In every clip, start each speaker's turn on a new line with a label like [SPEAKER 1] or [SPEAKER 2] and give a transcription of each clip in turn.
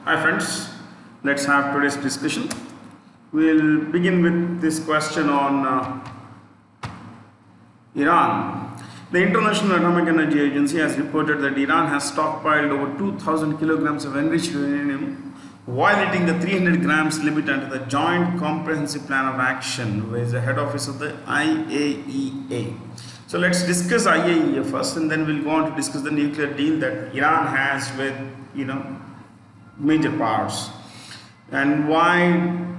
[SPEAKER 1] Hi friends, let's have today's discussion. We'll begin with this question on Iran. The International Atomic Energy Agency has reported that Iran has stockpiled over 2,000 kilograms of enriched uranium, violating the 300 grams limit under the Joint Comprehensive Plan of Action, which is the head office of the IAEA. So let's discuss IAEA first, and then we'll go on to discuss the nuclear deal that Iran has with, major powers, and why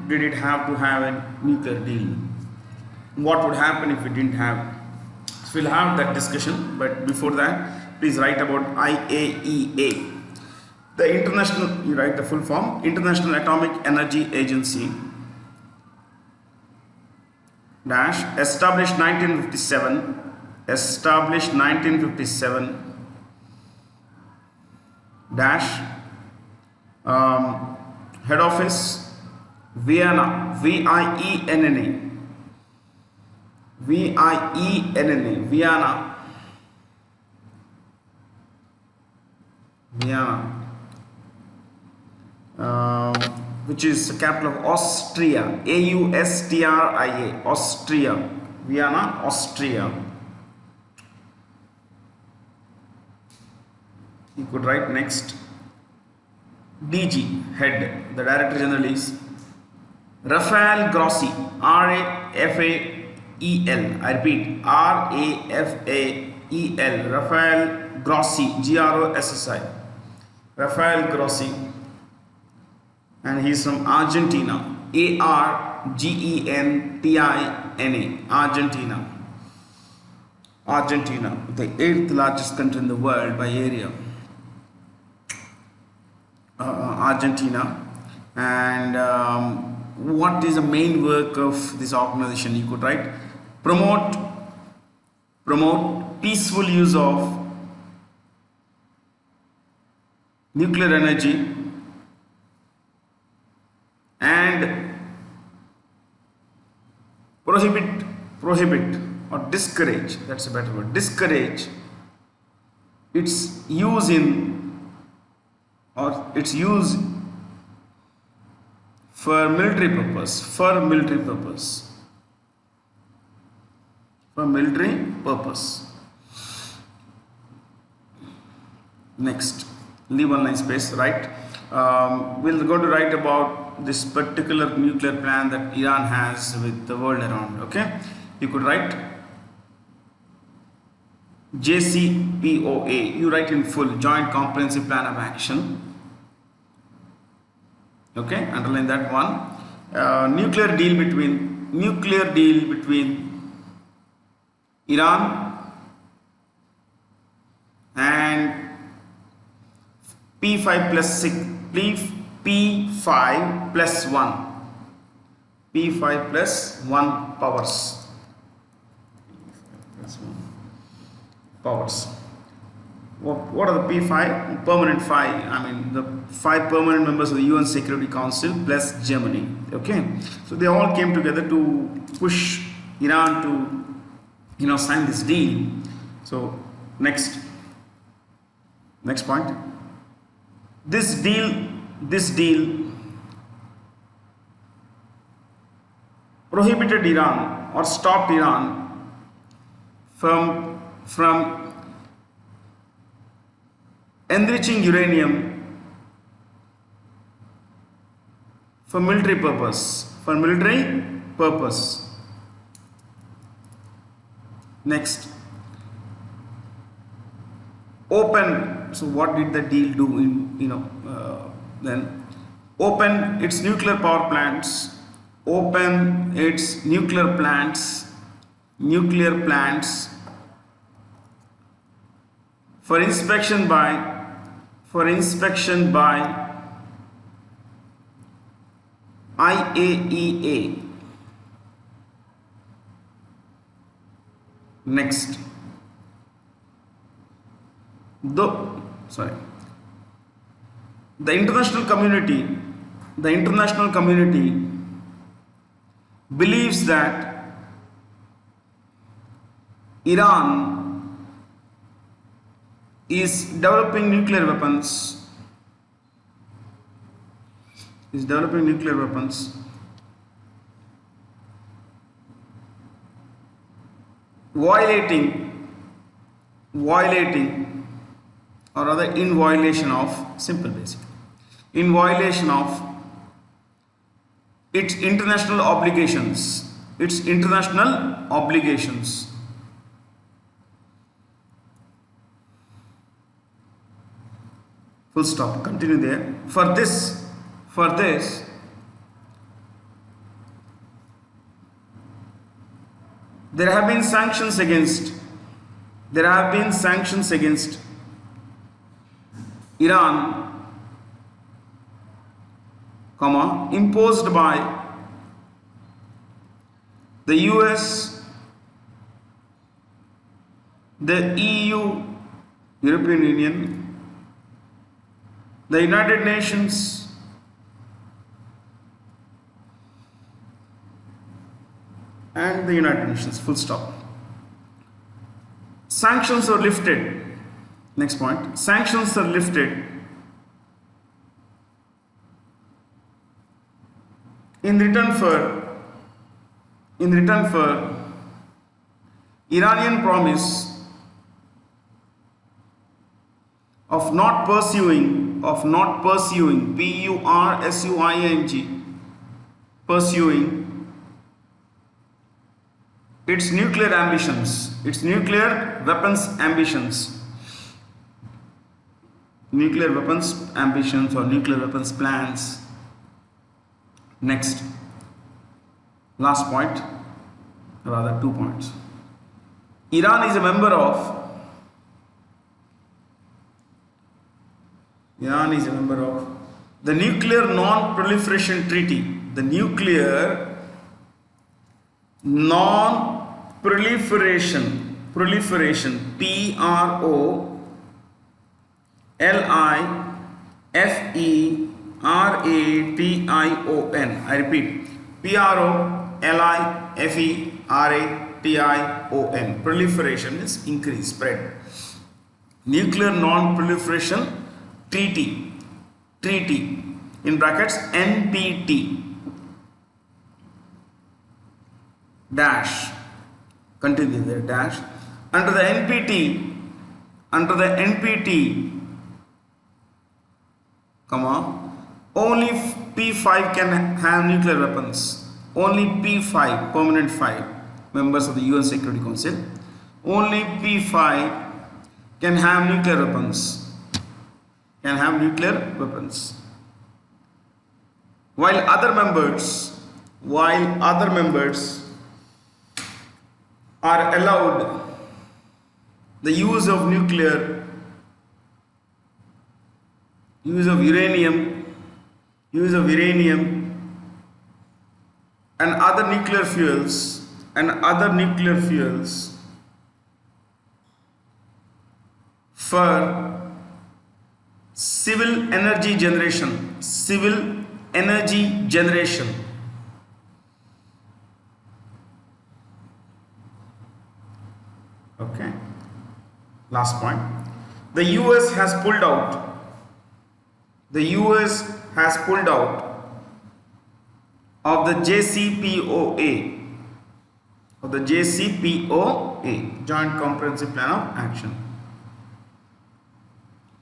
[SPEAKER 1] did it have to have a nuclear deal? What would happen if it didn't have? So we'll have that discussion, but before that, please write about IAEA. The international, you write the full form, International Atomic Energy Agency dash established 1957 dash head office Vienna, Vienna, which is the capital of Austria, Austria, Austria, Vienna, Austria. You could write next. DG, head, the Director General is Rafael Grossi, R-A-F-A-E-L. I repeat, R-A-F-A-E-L. Rafael Grossi, G-R-O-S-S-I. Rafael Grossi, and he's from Argentina, A-R-G-E-N-T-I-N-A, Argentina, the 8th largest country in the world by area. Argentina. And what is the main work of this organization? You could write promote peaceful use of nuclear energy and prohibit or discourage, that's a better word, discourage its use for military purpose. Next, leave one line space, right? We're going to write about this particular nuclear plan that Iran has with the world around. Okay, you could write JCPOA. You write in full, Joint Comprehensive Plan of Action. Okay, underline that one. Nuclear deal between Iran and P5 plus 6, P5 plus 1 powers. What are the P5? Permanent 5. I mean the 5 permanent members of the UN Security Council plus Germany. Okay, so they all came together to push Iran to sign this deal. So next point. This deal prohibited Iran or stopped Iran from enriching uranium for military purpose. Next, open. So what did the deal do then open its nuclear power plants, for inspection by IAEA. Next, the international community believes that Iran is developing nuclear weapons is developing nuclear weapons, violating or rather in violation of, simple basic, in violation of its international obligations, full stop, continue there. For this there have been sanctions against Iran, imposed by the US, the EU, European Union, the United Nations, and the United Nations, full stop. Sanctions are lifted. Next point. Sanctions are lifted in return for Iranian promise of not pursuing its nuclear ambitions, its nuclear weapons ambitions or nuclear weapons plans. Next, last point, rather 2 points. Iran is a member of the Nuclear Non-Proliferation Treaty, the Nuclear Non-Proliferation, PROLIFERATION. I repeat, PROLIFERATION. Proliferation is increase, spread. Nuclear Non-Proliferation Treaty in brackets NPT dash, continue there, dash. Under the NPT, only P5 can have nuclear weapons. Only P5, permanent 5 members of the UN Security Council. Only P5 can have nuclear weapons. While other members are allowed the use of uranium and other nuclear fuels for civil energy generation. Okay. Last point. The US has pulled out of the JCPOA, Joint Comprehensive Plan of Action.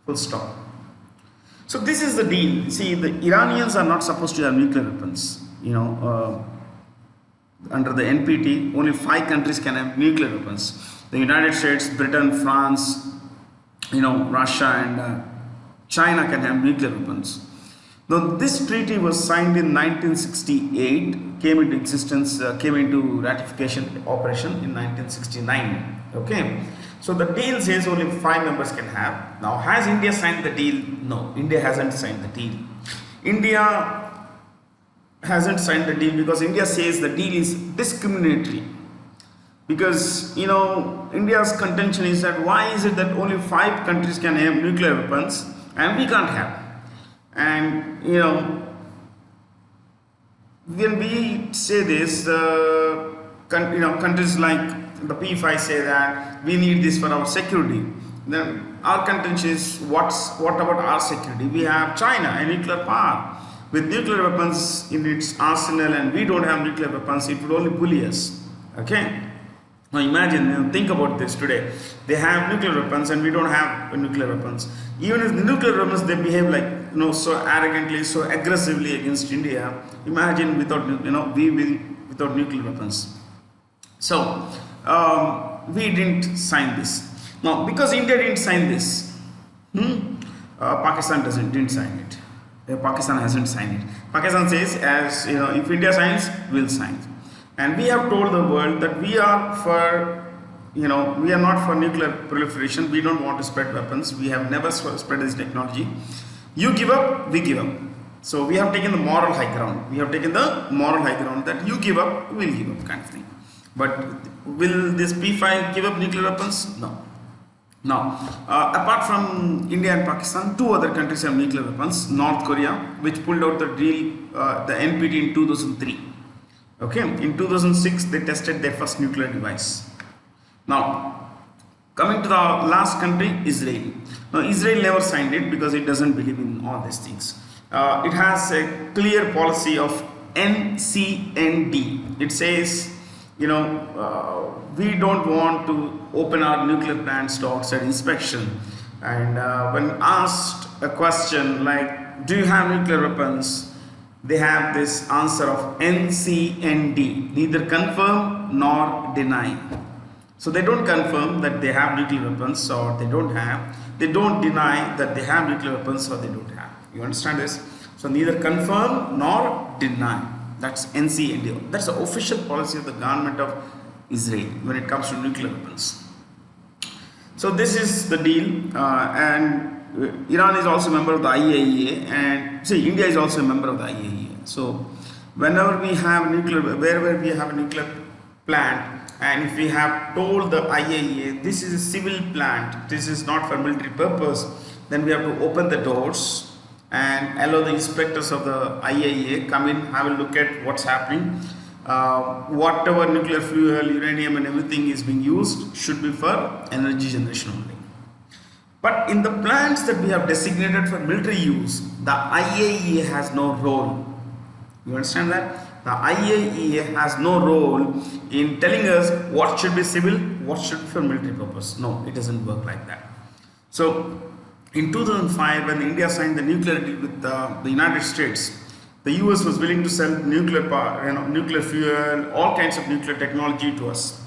[SPEAKER 1] Full stop. So this is the deal. See, the Iranians are not supposed to have nuclear weapons. Under the NPT, only 5 countries can have nuclear weapons. The United States, Britain, France, Russia and China can have nuclear weapons. Now, this treaty was signed in 1968, came into ratification operation in 1969. Okay. So the deal says only 5 members can have. Now, has India signed the deal? No, India hasn't signed the deal. India hasn't signed the deal because India says the deal is discriminatory. Because, India's contention is that why is it that only 5 countries can have nuclear weapons and we can't have? And, when we say this, countries like the P5 say that we need this for our security. Then our contention is what about our security? We have China, a nuclear power. with nuclear weapons in its arsenal and we don't have nuclear weapons, it would only bully us. Okay? Now imagine, think about this today. They have nuclear weapons and we don't have nuclear weapons. Even if the nuclear weapons, they behave like, so arrogantly, so aggressively against India. Imagine without, we will without nuclear weapons. So, we didn't sign this. Now, because India didn't sign this, Pakistan didn't sign it. Pakistan hasn't signed it. Pakistan says, as if India signs, we'll sign. And we have told the world that we are for, we are not for nuclear proliferation. We don't want to spread weapons. We have never spread this technology. You give up, we give up. So we have taken the moral high ground. We have taken the moral high ground that you give up, we'll give up, kind of thing. But will this P5 give up nuclear weapons? No. Now, apart from India and Pakistan, two other countries have nuclear weapons. North Korea, which pulled out the deal, the NPT in 2003. Okay, in 2006 they tested their first nuclear device. Now, coming to the last country, Israel. Now, Israel never signed it because it doesn't believe in all these things. It has a clear policy of NCND. It says, we don't want to open our nuclear plants to outside inspection. And when asked a question like, do you have nuclear weapons? They have this answer of NCND, neither confirm nor deny. So they don't confirm that they have nuclear weapons or they don't have. They don't deny that they have nuclear weapons or they don't have. You understand this? So neither confirm nor deny. That's NCND. That's the official policy of the government of Israel when it comes to nuclear weapons. So this is the deal, and Iran is also a member of the IAEA, and India is also a member of the IAEA. So whenever we have wherever we have a nuclear plant, and if we have told the IAEA this is a civil plant, this is not for military purpose, then we have to open the doors and allow the inspectors of the IAEA come in, have a look at what's happening. Whatever nuclear fuel, uranium and everything is being used should be for energy generation only. But in the plants that we have designated for military use, the IAEA has no role. You understand that? The IAEA has no role in telling us what should be civil, what should be for military purpose. No, it doesn't work like that. So, in 2005, when India signed the nuclear deal with the United States, the US was willing to sell nuclear power, nuclear fuel, all kinds of nuclear technology to us.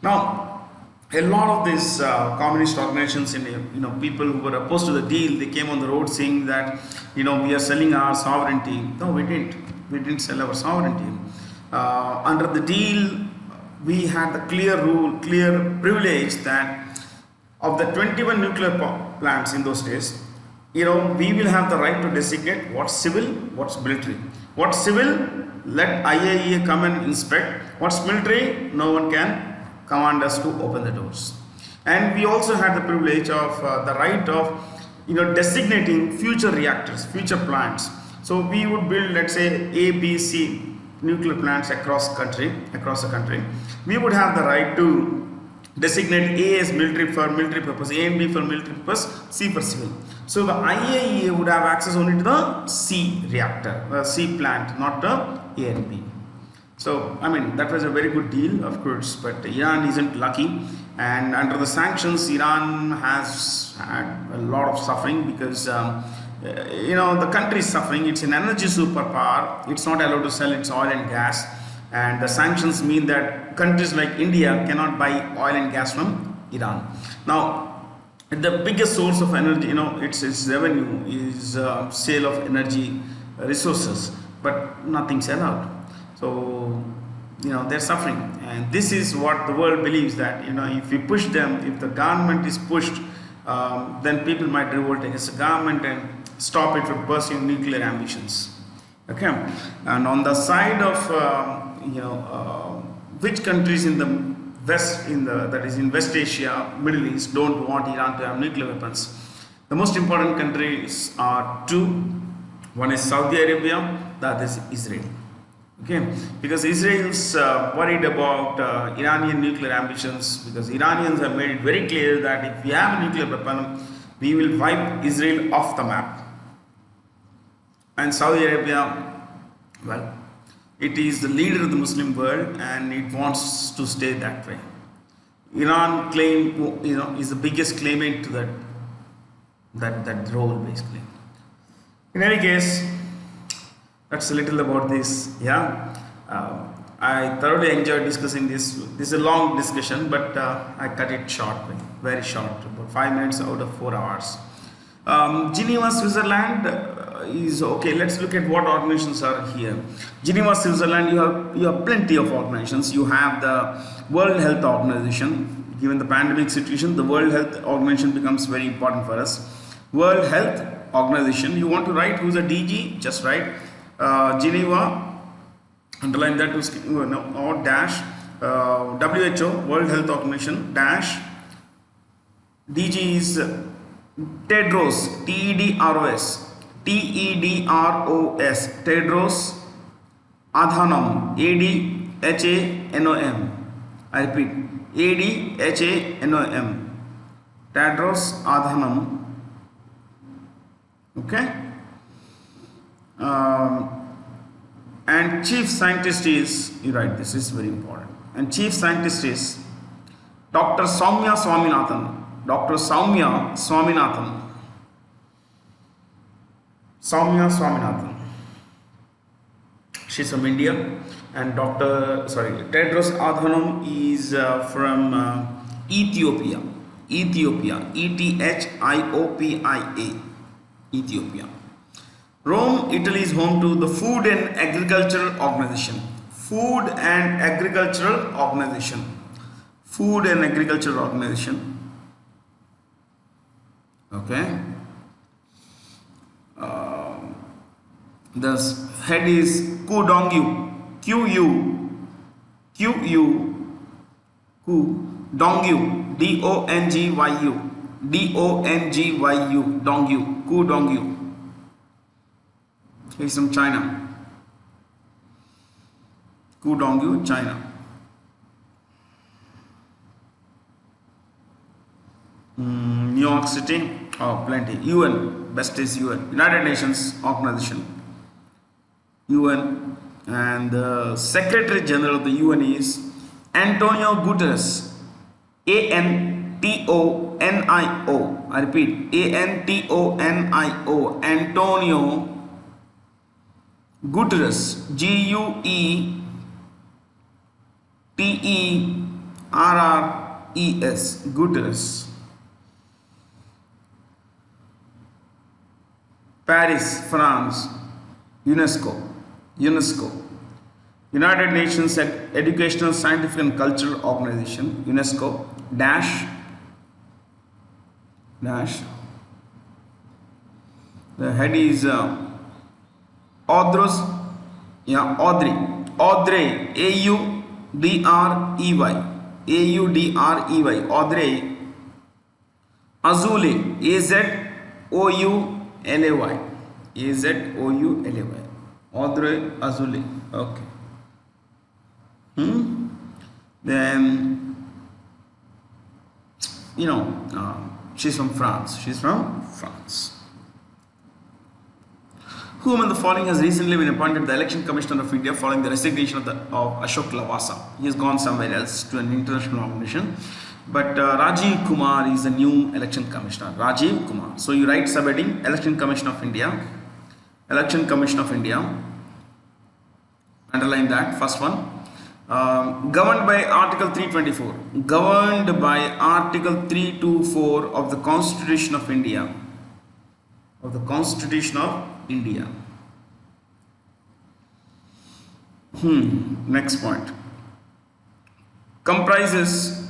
[SPEAKER 1] Now, a lot of these communist organizations and people who were opposed to the deal, they came on the road saying that we are selling our sovereignty. No, we didn't. We didn't sell our sovereignty. Under the deal, we had the clear privilege that of the 21 nuclear plants in those days, we will have the right to designate what's civil, what's military. What's civil, let IAEA come and inspect. What's military, no one can command us to open the doors. And we also had the privilege of the right of designating future reactors, future plants. So we would build, let's say, A, B, C nuclear plants across the country. We would have the right to designate A as military for military purpose, A and B for military purpose, C for civil. So the IAEA would have access only to the C reactor, C plant, not the A and B. So, that was a very good deal, of course, but Iran isn't lucky, and under the sanctions, Iran has had a lot of suffering because, the country is suffering. It's an energy superpower. It's not allowed to sell its oil and gas, and the sanctions mean that countries like India cannot buy oil and gas from Iran. Now, the biggest source of energy, its revenue is sale of energy resources, but nothing's allowed. So, they're suffering, and this is what the world believes, that if we push them, if the government is pushed, then people might revolt against the government and stop it from pursuing nuclear ambitions. Okay, and on the side of which countries in the West, that is in West Asia, Middle East, don't want Iran to have nuclear weapons. The most important countries are two. One is Saudi Arabia, the other is Israel. Okay, because Israel is worried about Iranian nuclear ambitions, because Iranians have made it very clear that if we have a nuclear weapon, we will wipe Israel off the map. And Saudi Arabia, well, it is the leader of the Muslim world and it wants to stay that way. Iran is the biggest claimant to that role basically. In any case, that's a little about this. Yeah, I thoroughly enjoyed discussing this. This is a long discussion, but I cut it short, very short, about 5 minutes out of 4 hours. Geneva, Switzerland is okay. Let's look at what organizations are here. Geneva, Switzerland, you have plenty of organizations. You have the World Health Organization. Given the pandemic situation, the World Health Organization becomes very important for us. World Health Organization. You want to write who's a DG? Just write Geneva. Underline that or dash WHO, World Health Organization, dash DG is Tedros, T-E-D-R-O-S, T-E-D-R-O-S, Tedros Adhanom, A-D-H-A-N-O-M. I repeat, A-D-H-A-N-O-M, Tedros Adhanom. Okay. And chief scientist is, you write this is very important, and chief scientist is Dr. Soumya Swaminathan. Dr. Soumya Swaminathan. Soumya Swaminathan. She's from India. And Tedros Adhanom is from Ethiopia. Ethiopia. E-T-H-I-O-P-I-A. Ethiopia. Rome, Italy is home to the Food and Agricultural Organization. Food and Agricultural Organization. Food and Agricultural Organization. Okay. The head is Ku Dongyu. Dongyu. D-O-N-G-Y-U. D-O-N-G-Y-U. Dongyu. Ku Dongyu. He's from China. Ku Dongyu, China. New York City. Oh, plenty. UN. Best is UN. United Nations Organization. UN. And the Secretary General of the UN is Antonio Guterres. A-N-T-O-N-I-O. I repeat. A-N-T-O-N-I-O. Antonio Guterres, G-U-E-T-E-R-R-E-S, Guterres. Paris, France, UNESCO. United Nations Educational, Scientific and Cultural Organization, UNESCO, dash. The head is Audrey, A-U-D-R-E-Y, Audrey Azoulay, A-Z-O-U-L-A-Y, Audrey Azoulay. Okay. Then she's from France. Who among the following has recently been appointed the Election Commissioner of India following the resignation of Ashok Lavasa? He has gone somewhere else to an international organization. But Rajiv Kumar is the new Election Commissioner. Rajiv Kumar. So you write subheading Election Commission of India. Election Commission of India. Underline that, first one. Governed by Article 324. Governed by Article 324 of the Constitution of India. Next point. Comprises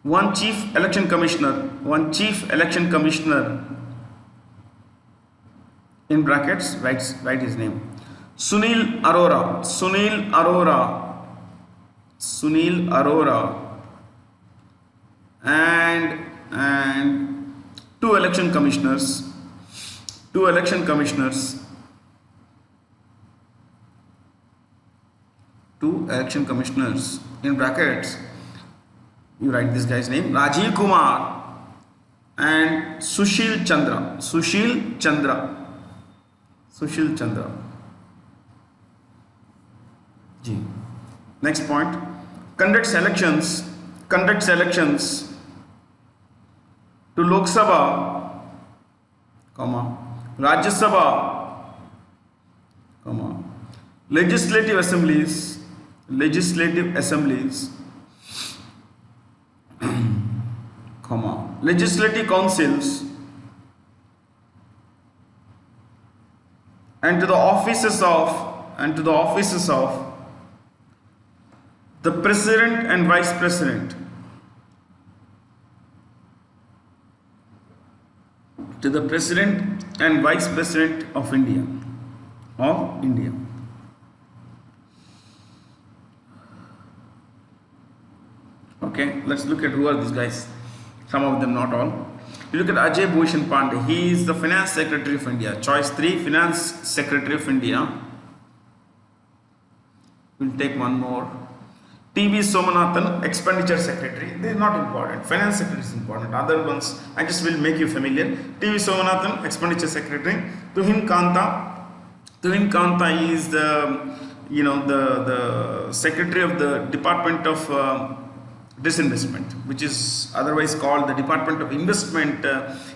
[SPEAKER 1] one chief election commissioner, in brackets, write his name. Sunil Arora, and two election commissioners in brackets, you write this guy's name, Rajiv Kumar and Sushil Chandra. Sushil Chandra. Sushil Chandra. G. Next point. Conducts elections to Lok Sabha, comma, Rajya Sabha, comma, legislative assemblies, comma, legislative councils, and to the offices of the President and Vice President, to the President and Vice President of India, Okay, let's look at who are these guys. Some of them, not all. You look at Ajay Bhushan Pandey. He is the Finance Secretary of India. Choice 3, Finance Secretary of India. We'll take one more. T.V. Somanathan, Expenditure Secretary. This is not important. Finance Secretary is important. Other ones, I just will make you familiar. T.V. Somanathan, Expenditure Secretary. Tuhin Kanta is the Secretary of the Department of Disinvestment, which is otherwise called the Department of Investment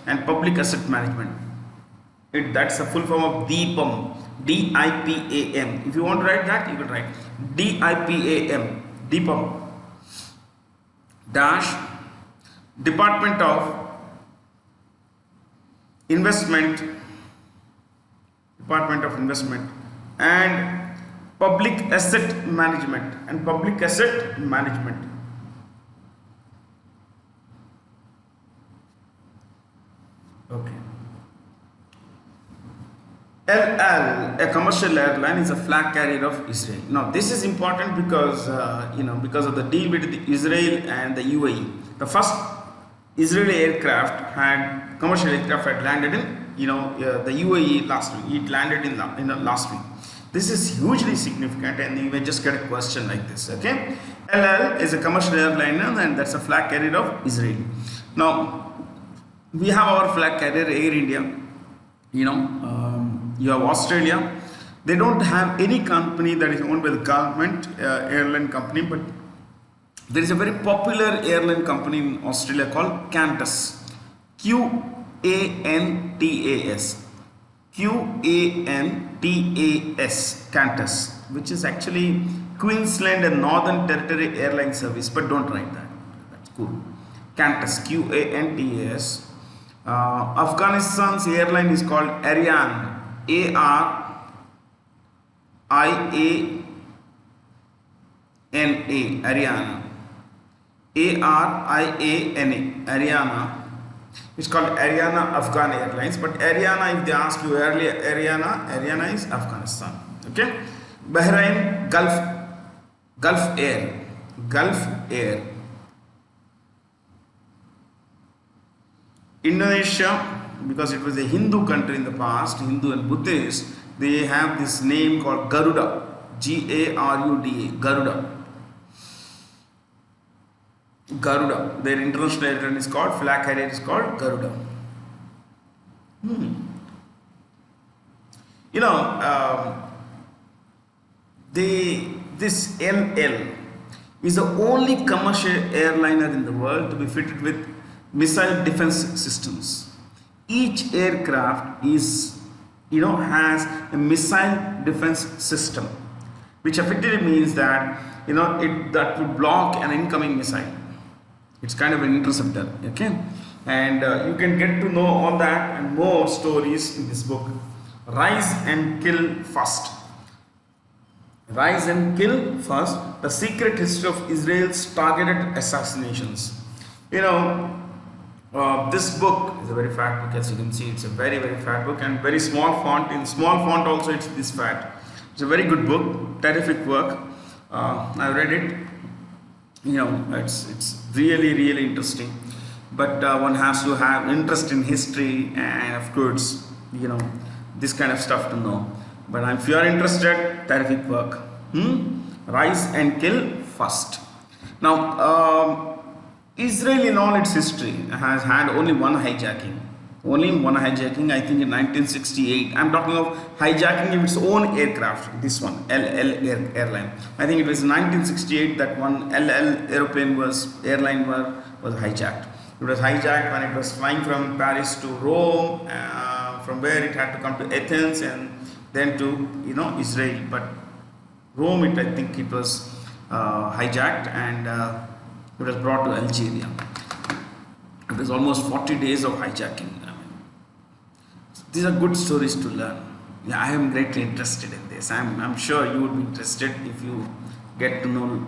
[SPEAKER 1] and Public Asset Management. That's a full form of DIPAM. DIPAM. If you want to write that, you can write DIPAM. DIPAM dash Department of Investment and Public Asset Management Okay. LL, a commercial airline, is a flag carrier of Israel. Now, this is important because because of the deal between Israel and the UAE. The first Israeli commercial aircraft had landed in the UAE last week. It landed in last week. This is hugely significant, and you may just get a question like this. Okay, LL is a commercial airliner, and that's a flag carrier of Israel. Now, we have our flag carrier Air India. You have Australia. They don't have any company that is owned by the government, airline company, but there is a very popular airline company in Australia called Qantas. Qantas. Qantas, which is actually Queensland and Northern Territory Airline Service, but don't write that. That's cool. Qantas, Qantas. Afghanistan's airline is called Ariane. ARIANA. Ariana. Ariana. It's called Ariana Afghan Airlines, but Ariana, if they ask you earlier, Ariana is Afghanistan. Okay. Bahrain, Gulf Air. Indonesia, because it was a Hindu country in the past, Hindu and Buddhist, they have this name called Garuda. Garuda. Garuda. Their international airline is called, flag carrier is called Garuda. This LL is the only commercial airliner in the world to be fitted with missile defense systems. Each aircraft has a missile defense system, which effectively means that that will block an incoming missile. It's kind of an interceptor. Okay, and you can get to know all that and more stories in this book. Rise and Kill First. The secret history of Israel's targeted assassinations. This book is a very fat book, as you can see. It's a very, very fat book and very small font. In small font also it's this fat. It's a very good book, terrific work. I read it. It's really, really interesting. But one has to have interest in history and, of course, this kind of stuff to know. But if you are interested, terrific work. Rise and Kill First. Now, Israel in all its history has had only one hijacking. Only one hijacking, I think in 1968. I'm talking of hijacking of its own aircraft, this one, airline. I think it was 1968 that one airline was hijacked. It was hijacked when it was flying from Paris to Rome, from where it had to come to Athens and then to, Israel. But Rome, I think it was hijacked and it was brought to Algeria. It was almost 40 days of hijacking. These are good stories to learn. Yeah, I am greatly interested in this. I'm sure you would be interested if you get to know.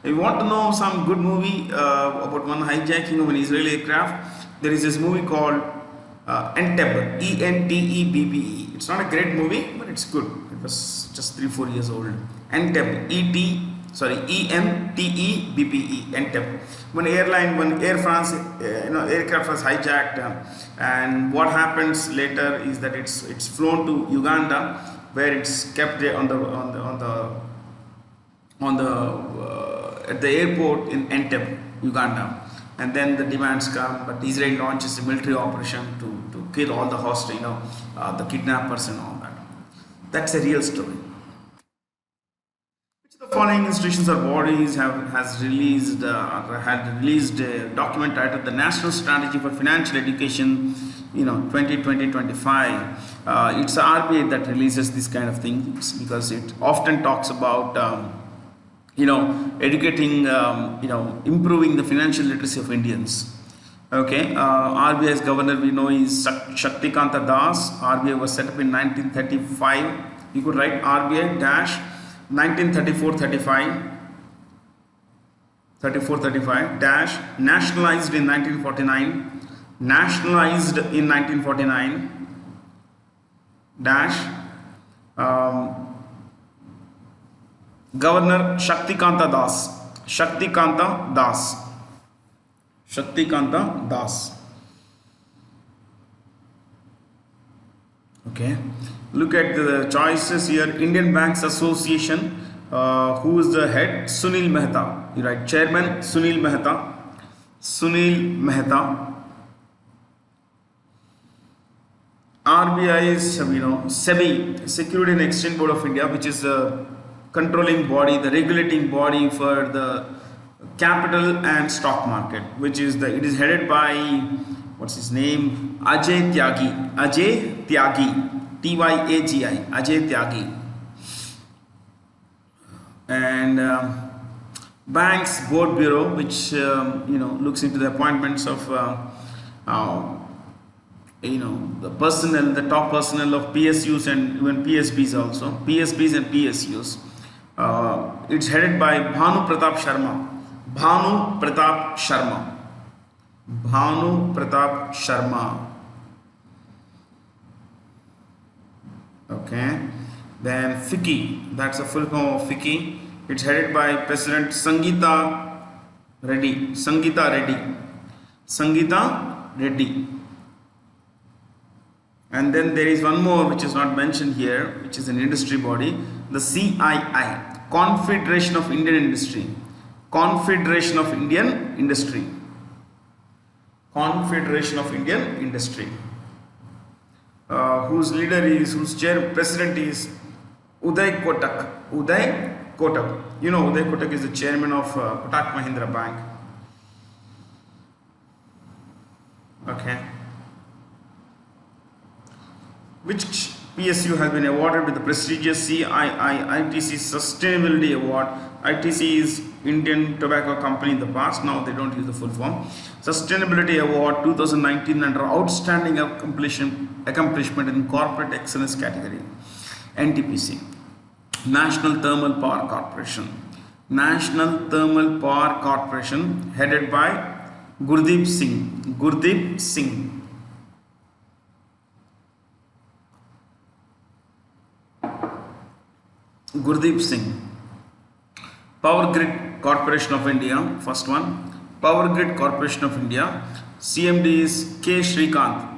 [SPEAKER 1] If you want to know some good movie about one hijacking of an Israeli aircraft, there is this movie called Entebbe, Entebbe. It's not a great movie, but it's good. It was just 3-4 years old. Entebbe, Entebbe, Entebbe. When Air France, aircraft was hijacked, and what happens later is that it's flown to Uganda, where it's kept there at the airport in Entebbe, Uganda, and then the demands come, but Israel launches a military operation to kill all the hostages, the kidnappers and all that. That's a real story. The following institutions or bodies had released a document titled the National Strategy for Financial Education, 2020-25. It's the RBI that releases this kind of things because it often talks about educating, improving the financial literacy of Indians. Okay, RBI's governor we know is Shaktikanta Das. RBI was set up in 1935. You could write RBI dash 1934-35 dash nationalized in 1949 dash Governor Shaktikanta Das. Okay, look at the choices here. Indian Banks Association, who is the head? Sunil Mehta. You write Chairman Sunil Mehta. RBI is, SEBI, Security and Exchange Board of India, which is the controlling body, the regulating body for the capital and stock market, it is headed by, what's his name? Ajay Tyagi, Tyagi, Ajay Tyagi. And Banks Board Bureau, which looks into the appointments of the personnel, the top personnel of PSUs and even PSBs also, PSBs and PSUs. It's headed by Bhanu Pratap Sharma. Okay. Then FICCI, that's a full form of FICCI. It's headed by President Sangeeta Reddy. And then there is one more which is not mentioned here, which is an industry body, the CII, Confederation of Indian Industry. Whose president is Uday Kotak. Uday Kotak is the chairman of Kotak Mahindra Bank. Okay. Which PSU has been awarded with the prestigious CII-ITC Sustainability Award? ITC is Indian Tobacco Company in the past. Now they don't use the full form. Sustainability Award 2019 under Outstanding Accomplishment in Corporate Excellence category. NTPC. National Thermal Power Corporation headed by Gurdeep Singh. Power Grid Corporation of India, first one. Power Grid Corporation of India. CMD is K. Shrikant.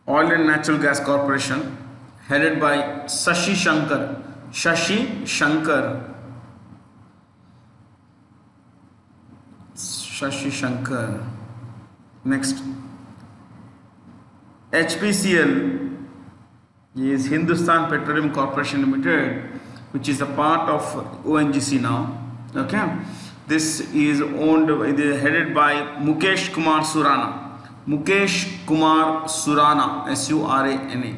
[SPEAKER 1] Oil and Natural Gas Corporation, headed by Shashi Shankar. Shashi Shankar. Shashi Shankar. Next, HPCL is Hindustan Petroleum Corporation Limited, which is a part of ONGC now. Okay, this is headed by Mukesh Kumar Surana. Mukesh Kumar Surana, Surana.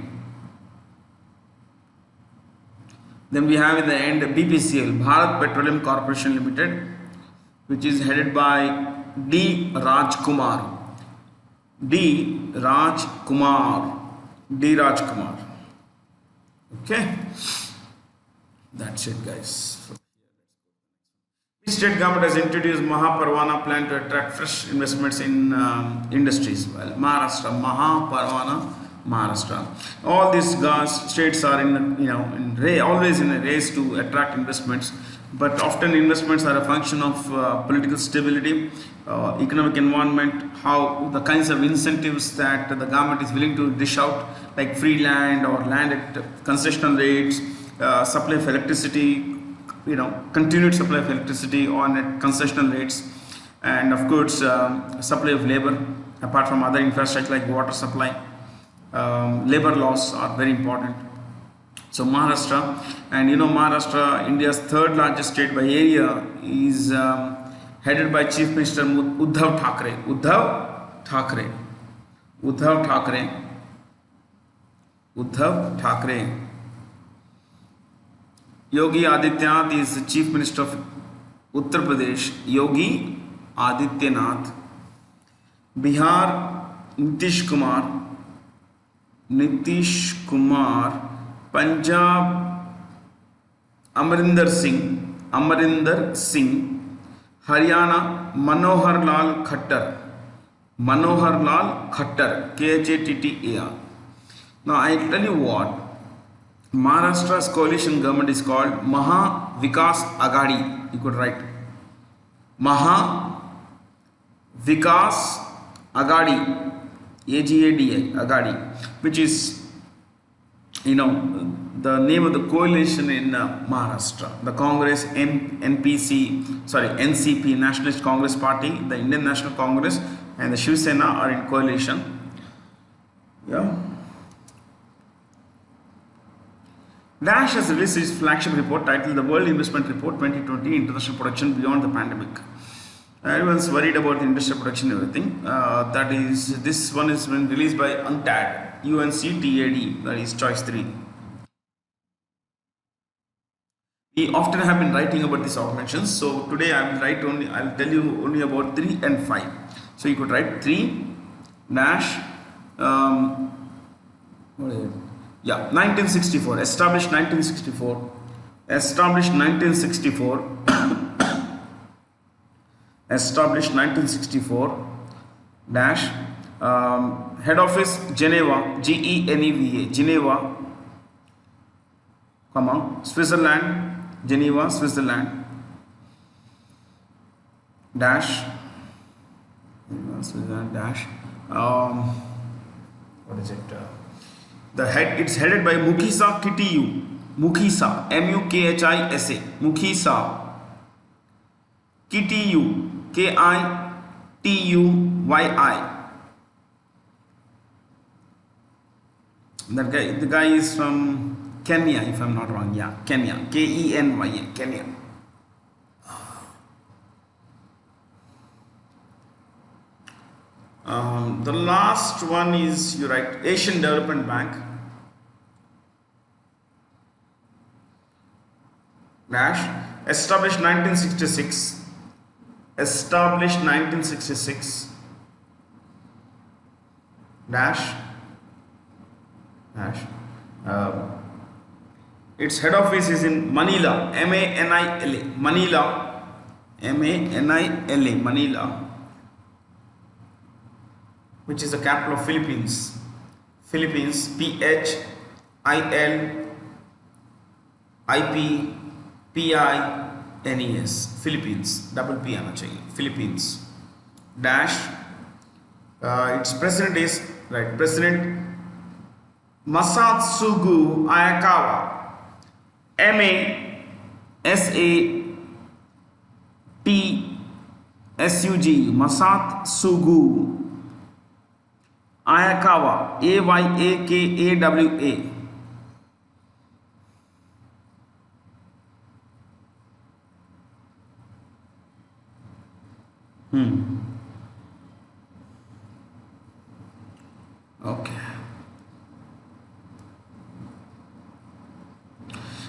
[SPEAKER 1] Then we have in the end BPCL, Bharat Petroleum Corporation Limited, which is headed by D. Rajkumar. D. Rajkumar. Okay, that's it, guys. The state government has introduced Mahaparvana plan to attract fresh investments in industries. Well, Maharashtra, Mahaparvana, Maharashtra. All these states are always in a race to attract investments, but often investments are a function of political stability, economic environment, how the kinds of incentives that the government is willing to dish out, like free land or land at concessional rates, supply of electricity, continued supply of electricity on at concessional rates, and of course supply of labor, apart from other infrastructure like water supply. Labor laws are very important. So Maharashtra, and Maharashtra, India's third largest state by area, is headed by Chief Minister Uddhav Thackeray. Uddhav Thackeray. Yogi Adityanath is the Chief Minister of Uttar Pradesh. Yogi Adityanath. Bihar, Nitish Kumar. Punjab, Amarinder Singh. Haryana, Manohar Lal Khattar, Khattar. Now I tell you what, Maharashtra's coalition government is called Maha Vikas Agadi. You could write Maha Vikas Agadi, AGADI, Agadi, which is the name of the coalition in Maharashtra. The Congress, NCP, Nationalist Congress Party, the Indian National Congress, and the Shiv Sena are in coalition. Yeah. Dash has released its flagship report titled The World Investment Report 2020 International Production Beyond the Pandemic. Everyone's worried about the industrial production and everything. This one is been released by UNTAD. UNCTAD, that is choice 3. We often have been writing about these organizations, so today I'll tell you only about 3 and 5. So you could write 3 dash 1964, established 1964 established 1964 dash head office Geneva, Geneva, Switzerland, Geneva, Switzerland dash what is it? It's headed by Mukhisa Kitiyu. Mukhisa, Mukhisa, Mukhisa Kitiyu, Kituyyi. The guy is from Kenya, if I'm not wrong. Yeah, Kenya, Kenya, Kenya. The last one is, you write Asian Development Bank dash established 1966 dash its head office is in Manila, Manila, Manila, which is the capital of Philippines, PHILIPINES, Philippines, double P आना चाहिए, Philippines dash its president is President Masatsugu Ayakawa. MASATSUG. Masatsugu Ayakawa. AYAKAWA. Okay.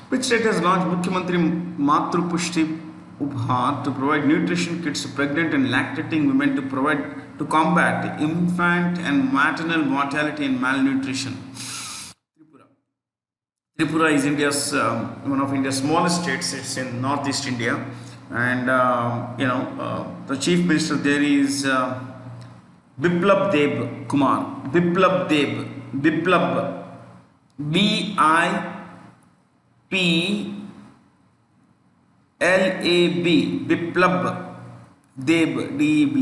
[SPEAKER 1] Which state has launched Mukhyamantri Matru Pushti Uphat to provide nutrition kits to pregnant and lactating women to combat infant and maternal mortality and malnutrition? Tripura. Tripura is India's one of India's smallest states. It's in northeast India, and the chief minister there is Biplab Deb Kumar. Biplab Deb. Biplab. BIPLAB. Biplab Deb. DEB.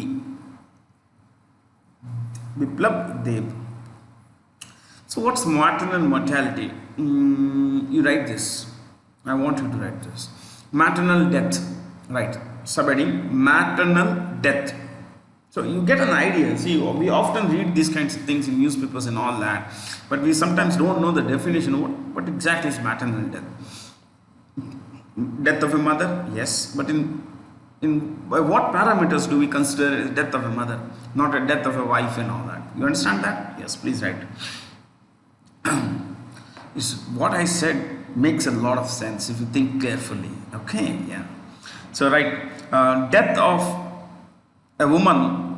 [SPEAKER 1] Biplab Deb. So what's maternal mortality? You write this. I want you to write this. Maternal death. Right. Subheading maternal death. So you get an idea. See, we often read these kinds of things in newspapers and all that, but we sometimes don't know the definition of what exactly is maternal death. Death of a mother, yes, but by what parameters do we consider death of a mother, not a death of a wife and all that? You understand that? Yes, please write. What I said makes a lot of sense if you think carefully. Okay, yeah. So write death of a woman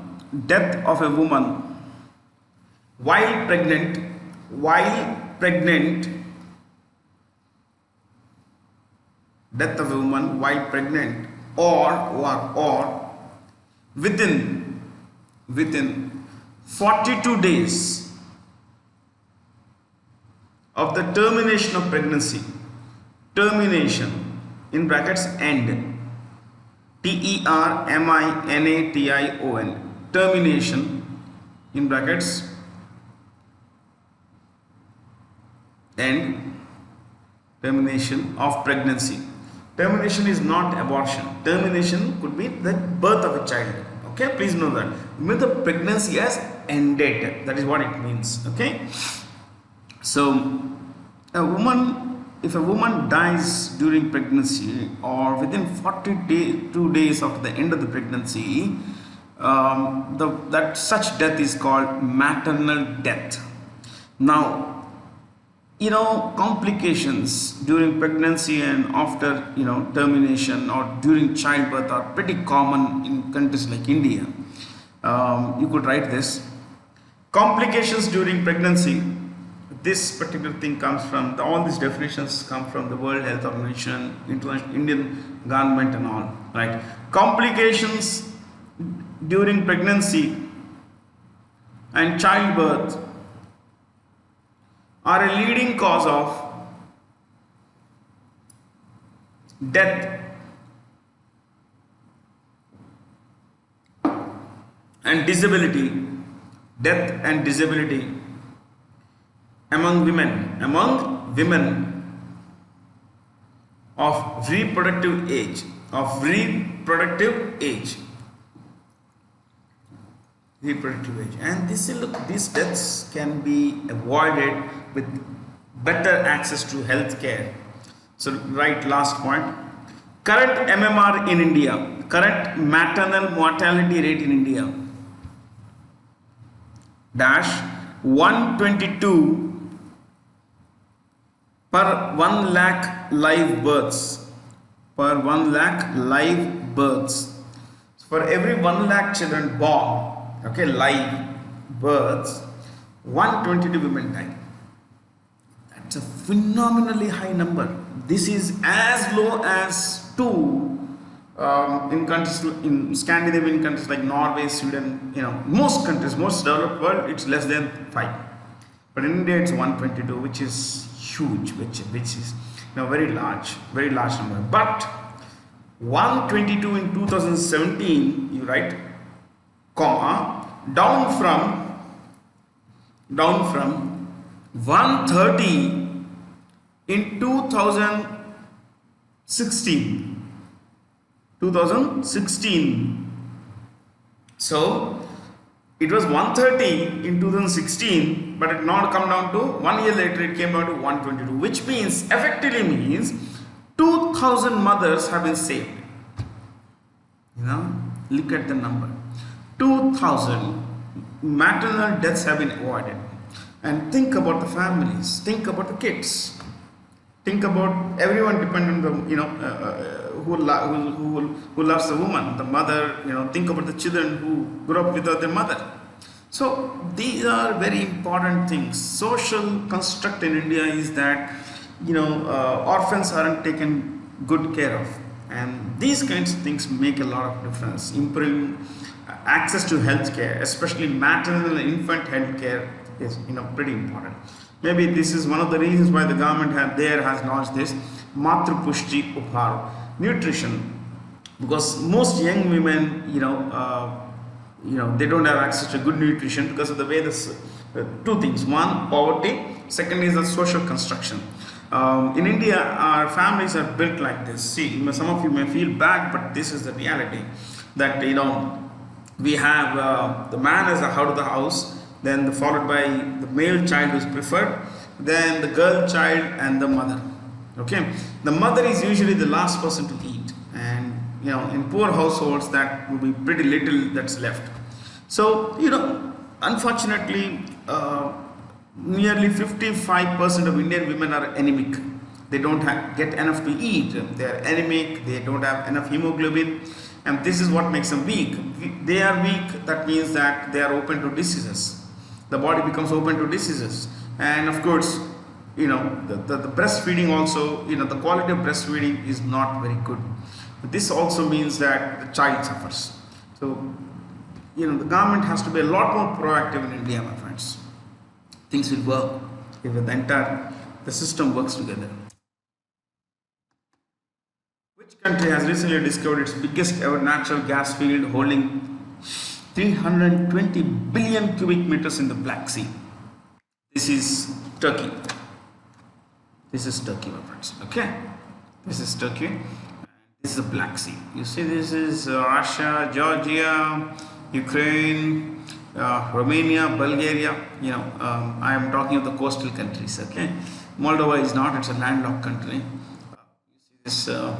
[SPEAKER 1] while pregnant, death of a woman while pregnant or within 42 days of the termination of pregnancy. Termination in brackets end. TERMINATION. Termination in brackets end. Termination of pregnancy. Termination is not abortion. Termination could be the birth of a child. Okay, please know that. When the pregnancy has ended, that is what it means. Okay, so if a woman dies during pregnancy or within 42 days after the end of the pregnancy, that such death is called maternal death. Now, complications during pregnancy and after termination or during childbirth are pretty common in countries like India. You could write this: complications during pregnancy. This particular thing comes from all these definitions come from the World Health Organization, Indian government and all. Right? Complications during pregnancy and childbirth are a leading cause of death and disability among women of reproductive age. And these deaths can be avoided with better access to health care. So right, last point. Current MMR in India, current maternal mortality rate in India, -122 per 1 lakh live births. For every 1 lakh children born, okay, live births, 122 women die. That's a phenomenally high number. This is as low as 2 in Scandinavian countries like Norway, Sweden. Most countries, most developed world, it's less than 5. But in India, it's 122, which is huge, which is very large number. But 122 in 2017, you write, comma, down from 130 in 2016. 2016. So it was 130 in 2016, but it not come down to 1 year later. It came down to 122, which means effectively means 2,000 mothers have been saved. You know, look at the number. 2,000 maternal deaths have been avoided. And think about the families. Think about the kids. Think about everyone dependent on the, who loves the woman, the mother. Think about the children who grew up without their mother. So these are very important things. Social construct in India is that orphans aren't taken good care of, and these kinds of things make a lot of difference. Improving access to health care, especially maternal and infant health care, is pretty important. Maybe this is one of the reasons why the government has launched this Matru Pushti Upar nutrition, because most young women they don't have access to good nutrition because of the way this two things: one, poverty; second is the social construction. In India, our families are built like this. See, some of you may feel bad, but this is the reality. That we have the man as the head of the house, then followed by the male child who is preferred, then the girl child and the mother. Okay, the mother is usually the last person to eat, and in poor households that will be pretty little that's left. So unfortunately, nearly 55% of Indian women are anemic. They don't get enough to eat. They are anemic. They don't have enough hemoglobin, and this is what makes them weak. They are weak. That means that they are open to diseases. The body becomes open to diseases, and of course, the breastfeeding also. The quality of breastfeeding is not very good. This also means that the child suffers. So, the government has to be a lot more proactive in India, my friends. Things will work if the system works together. Which country has recently discovered its biggest ever natural gas field holding 320 billion cubic meters in the Black Sea? This is Turkey. This is Turkey, my friends. Okay, this is Turkey. This is the Black Sea. You see, this is Russia, Georgia, Ukraine, Romania, Bulgaria. I am talking of the coastal countries. Okay, Moldova is not; it's a landlocked country. You see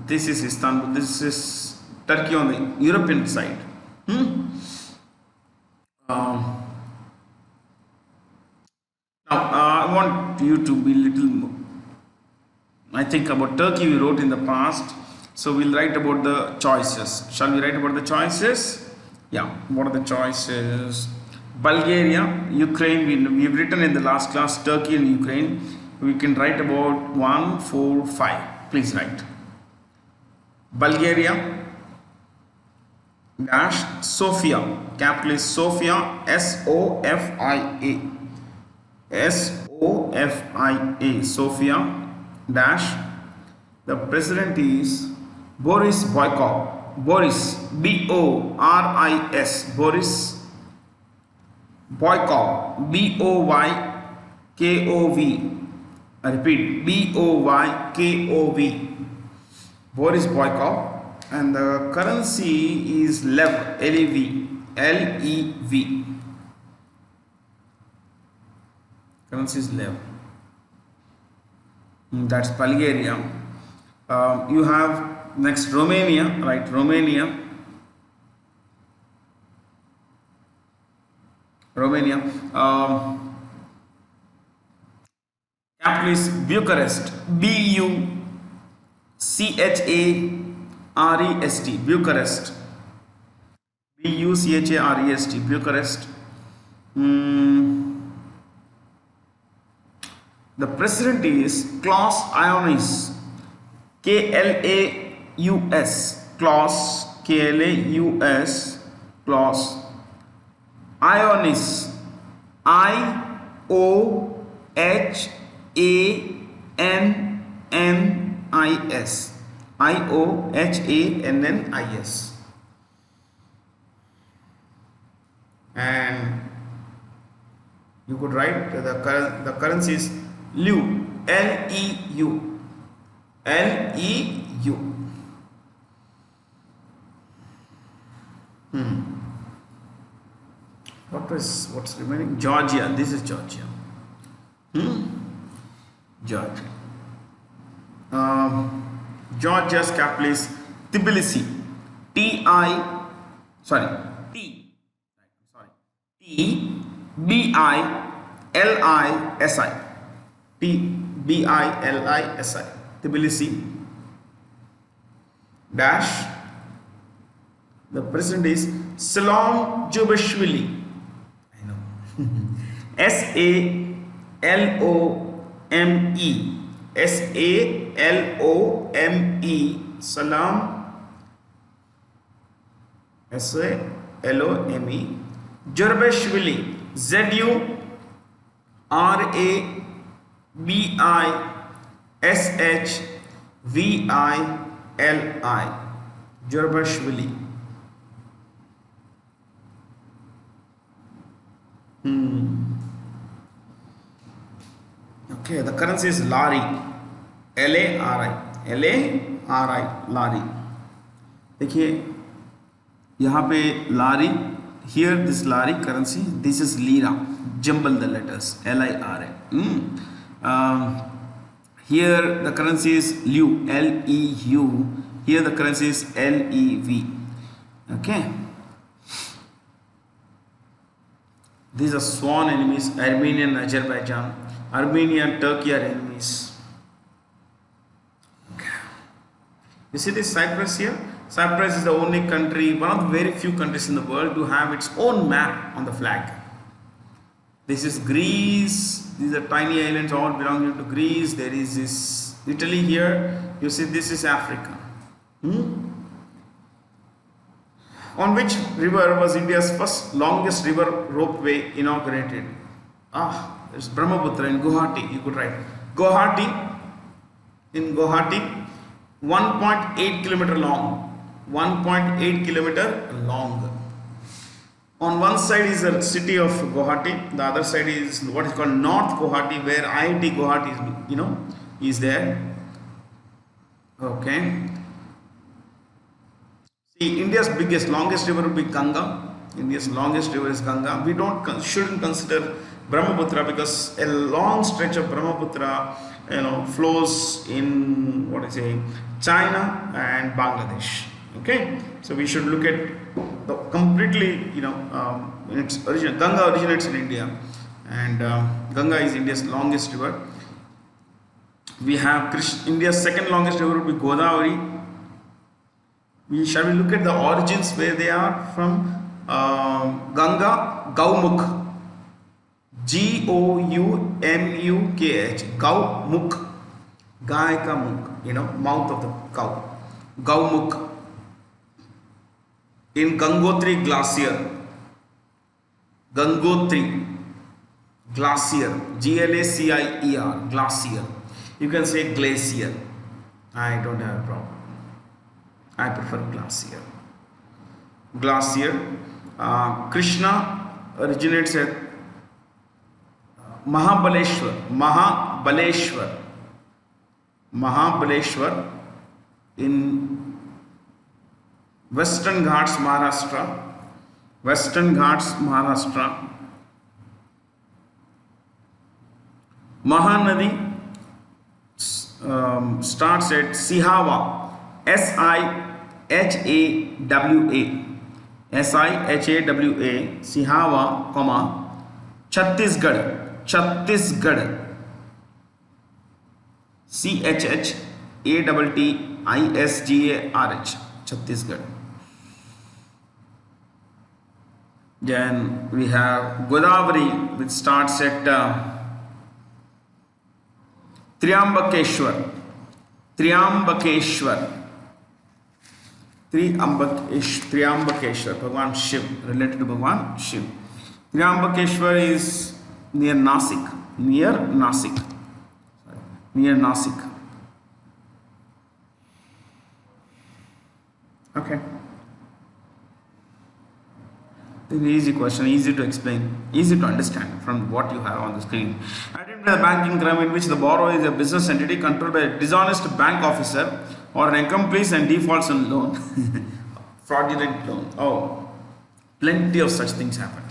[SPEAKER 1] this is Istanbul. This is Turkey on the European side. Now, I want you to be little more. I think about Turkey we wrote in the past, so we'll write about the choices. Shall we write about the choices? Yeah, what are the choices? Bulgaria, Ukraine, we've written in the last class, Turkey and Ukraine. We can write about 1, 4, 5. Please write. Bulgaria dash Sofia, capital is Sofia, Sofia, Sofia, Sofia dash, the president is Boris Boykov. Boris, Boris, Boris Boykov, Boykov. I repeat, Boykov. Boris Boykov, and the currency is LEV, Lev. Currency is LEV. That's Bulgaria. You have next Romania, right? Romania. Capital is Bucharest. Bucharest. Bucharest. Bucharest. Bucharest. The president is Klaus Ioannis. Klaus. Klaus. Klaus. Klaus Ioannis. Iohannis. Iohannis. And You could write the currency is LEU, L-E-U, L-E-U. What's remaining? Georgia. This is Georgia. Georgia. Georgia's capital is Tbilisi. T B I L I S I. Tbilisi. Tbilisi. Dash. The president is Salom Jubashvili. I know. S-A-L-O-M-E. S-A-L-O-M-E. Salam. S-A-L-O-M-E. Jubashvili. Z-U-R-A-B-I-S-H-V-I-L-I. Jubashvili. Okay, the currency is lari. L-A-R-I. L-A-R-I. Lari. देखिए यहाँ पे lari. Here this lari currency. This is lira. Jumble the letters. L-I-R-A. Here the currency is LEU. L-E-U. Here the currency is L-E-V. Okay. These are sworn enemies. Armenia and Azerbaijan. Armenia and Turkey are enemies. Okay. You see this Cyprus here? Cyprus is the only country, one of the very few countries in the world to have its own map on the flag. This is Greece. These are tiny islands all belonging to Greece. There is this Italy here. You see this is Africa. On which river was India's first longest river ropeway inaugurated? There's Brahmaputra in Guwahati. You could write Guwahati. In Guwahati, 1.8 kilometer long. 1.8 kilometer long. On one side is the city of Guwahati. The other side is what is called North Guwahati, where IIT Guwahati is there. Okay. See, India's longest river would be Ganga. India's longest river is Ganga. We shouldn't consider Brahmaputra because a long stretch of Brahmaputra, flows in China and Bangladesh. Okay, so we should look at the completely, in its origin. Ganga originates in India, and Ganga is India's longest river. We have India's second longest river would be Godavari. Shall we look at the origins where they are from? Ganga, Gaumukh. G-O-U-M-U-K-H. Gaumukh. Gai ka mukh. Mouth of the cow. Gaumukh. In Gangotri Glacier. Gangotri Glacier. G-L-A-C-I-E-R. Glacier. You can say glacier. I don't have a problem. I prefer glacier. Glacier. Krishna originates at Mahabaleshwar in Western Ghats, Maharashtra. Mahanadi starts at Sihawa. S-I-H-A-W-A. S-I-H-A-W-A. Sihawa, Chhattisgarh. C-H-H-A-T-T-I-S-G-A-R-H. Chhattisgarh. Then we have Godavari, which starts at Triambakeshwar. Bhagwan Shiv, related to Bhagwan Shiv. Triambakeshwar is near Nasik. Okay. Very easy question, easy to explain, easy to understand from what you have on the screen. Identify the banking crime in which the borrower is a business entity controlled by a dishonest bank officer or an accomplice and defaults on loan. Fraudulent loan. Oh, plenty of such things happen.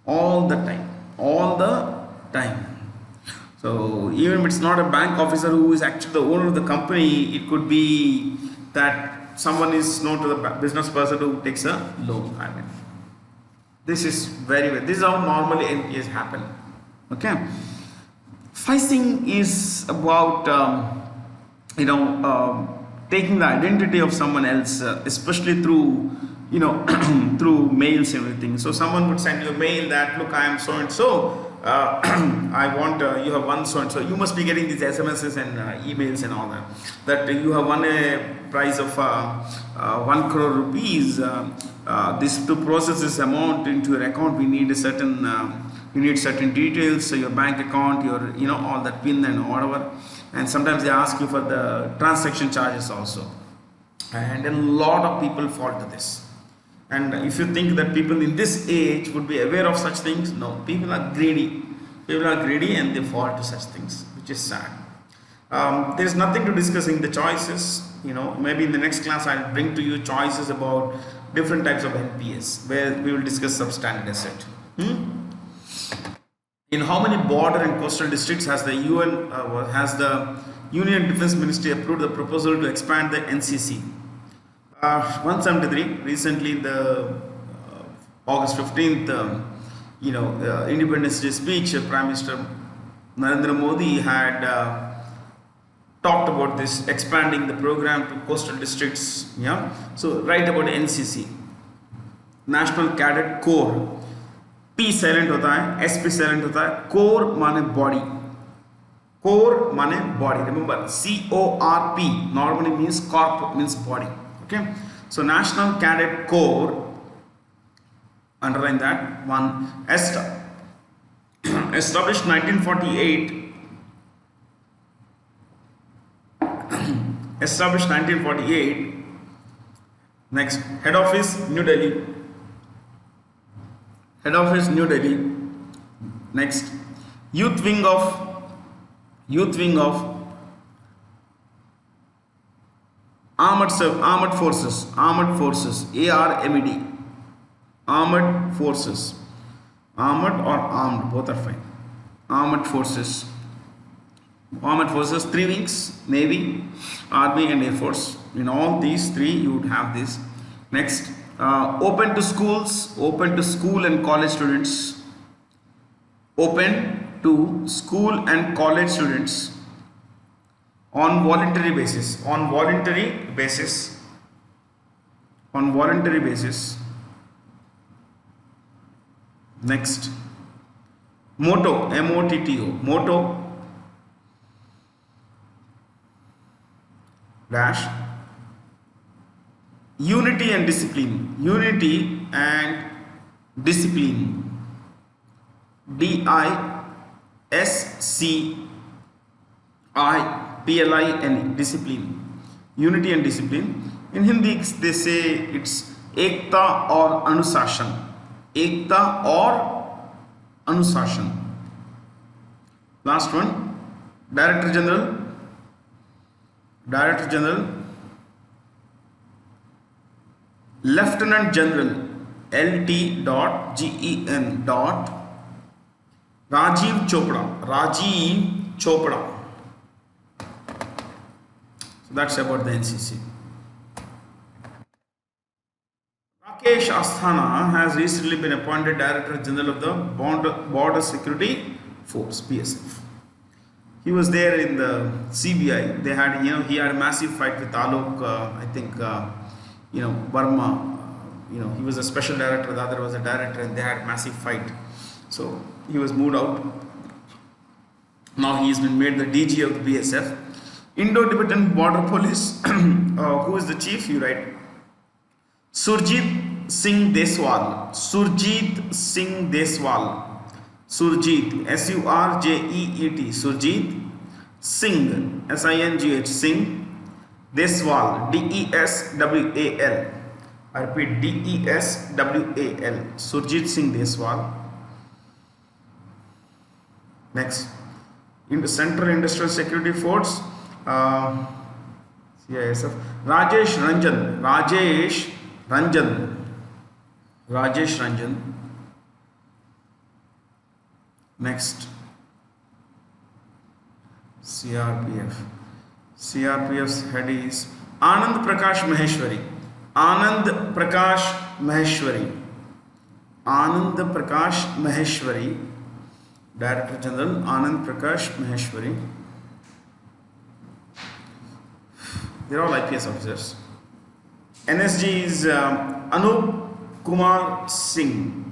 [SPEAKER 1] All the time. All the time. So even if it's not a bank officer who is actually the owner of the company, it could be that someone is known to the business person who takes a loan. I mean, this is this is how normally NPAs happen. Okay. Phishing is about taking the identity of someone else, especially through through mails and everything. So someone would send you a mail that, look, I am so and so. I want you have won so and so. You must be getting these SMSs and emails and all that. That you have won a prize of 1 crore rupees. This to process this amount into your account, we need a certain certain details. So your bank account, your all that PIN and whatever. And sometimes they ask you for the transaction charges also. And a lot of people fall to this. And if you think that people in this age would be aware of such things, no, people are greedy. People are greedy and they fall to such things, which is sad. There is nothing to discussing the choices. Maybe in the next class I'll bring to you choices about different types of NPS, where we will discuss substandard asset. In how many border and coastal districts has the Union Defense Ministry approved the proposal to expand the NCC? 173. Recently, the August 15th, Independence Day speech, Prime Minister Narendra Modi had talked about this, expanding the program to coastal districts. Yeah. So write about NCC, National Cadet Corps. P silent होता है, SP silent होता है, core माने body, core माने body. Remember, CORP normally means corp means body. Okay, so National Cadet Corps, underline that one, established 1948. Established 1948. Next, head office New Delhi. Head office New Delhi. Next, youth wing of armed forces, ARMED, armored forces, armored or armed, both are fine. Armored forces, 3 wings, Navy, Army and Air Force. In all these 3 you would have this. Next, open to schools, open to school and college students, open to school and college students on voluntary basis, on voluntary basis. Next, motto, MOTTO, motto dash unity and discipline, DISCIPLIN, discipline, unity and discipline. In Hindi they say it's ekta or anusashan, Last one, Director General, Lieutenant General, LT.GEN. Rajiv Chopra. So that's about the NCC. Rakesh Asthana has recently been appointed Director General of the Border Security Force, BSF. He was there in the CBI. They had, he had a massive fight with Alok, Burma. He was a special director, the other was a director, and they had a massive fight. So he was moved out. Now he has been made the DG of the BSF. Indo-Tibetan Border Police, who is the chief? You write Surjit Singh Deswal, Surjit, SURJEET, Surjit Singh, SINGH, Singh Deswal, DESWAL. I repeat, DESWAL, Surjit Singh Deswal. Next, in the Central Industrial Security Force, CISF, Rajesh Ranjan. Next, CRPF's head is Anand Prakash Maheshwari, Director General Anand Prakash Maheshwari. They are all IPS officers. NSG is Anup Kumar Singh.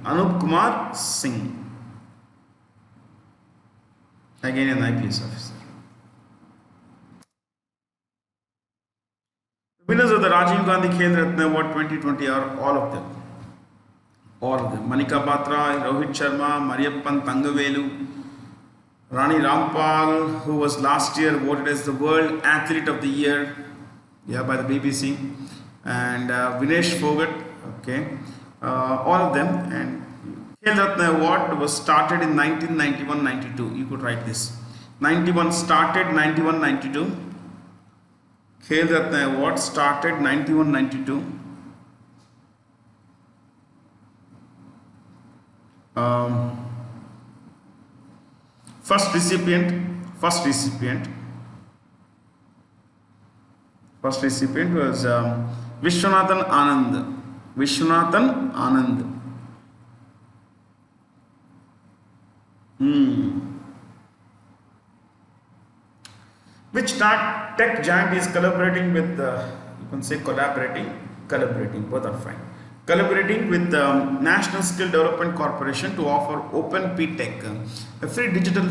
[SPEAKER 1] Again an IPS officer. The winners of the Rajiv Gandhi Khel Ratna Award 2020 are all of them. Manika Batra, Rohit Sharma, Mariyappan Thangavelu, Rani Rampal, who was last year voted as the World Athlete of the Year, by the BBC, and Vinesh Fogart, all of them. And Khel Ratna Award was started in 1991-92. You could write this. 91-92. Khel Ratna Award started 91-92. First recipient was Vishwanathan Anand. Which tech giant is collaborating with, you can say collaborating, both are fine. Collaborating with the National Skill Development Corporation to offer Open Tech, a free digital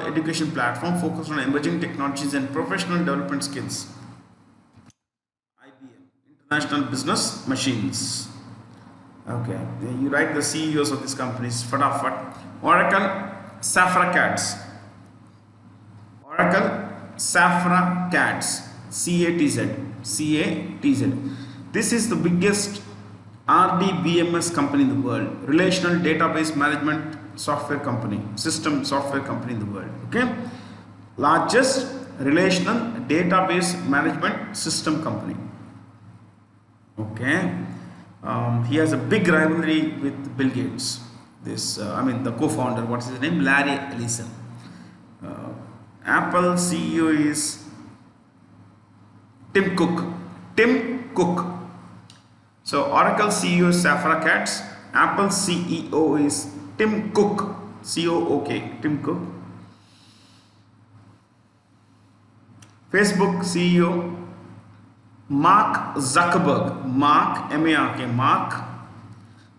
[SPEAKER 1] education platform focused on emerging technologies and professional development skills. IBM, International Business Machines. Okay, you write the CEOs of these companies. Fatafat. Oracle, Safra Cats. CATZ. This is the biggest RDBMS company in the world, relational database management software company, system software company in the world. Okay, largest relational database management system company. Okay, he has a big rivalry with Bill Gates. The co-founder, what's his name? Larry Ellison. Apple CEO is Tim Cook. So Oracle CEO is Safra Catz. Apple CEO is Tim Cook. C-O-O-K. Tim Cook. Facebook CEO Mark Zuckerberg. Mark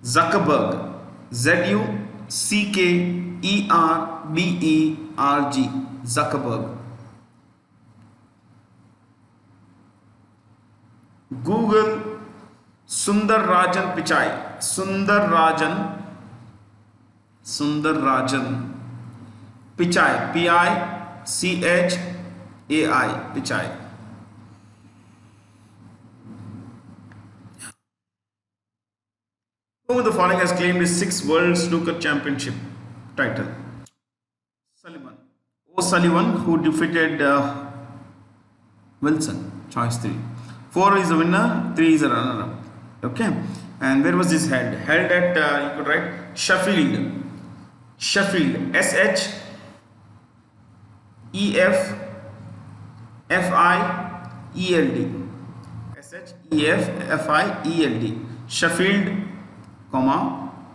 [SPEAKER 1] Zuckerberg. Z-U-C-K-E-R-B-E-R-G. Zuckerberg. Google Sundar Rajan Pichai. Sundar Rajan Pichai. P-I-C-H-A-I. Pichai. Who the following has claimed his 6th World Snooker Championship title? O'Sullivan, who defeated Wilson. Choice 3. 4 is the winner, 3 is a runner-up. Okay, and where was this held? Held at, you could write Sheffield, S-H-E-F-F-I-E-L-D, S-H-E-F-F-I-E-L-D, Sheffield,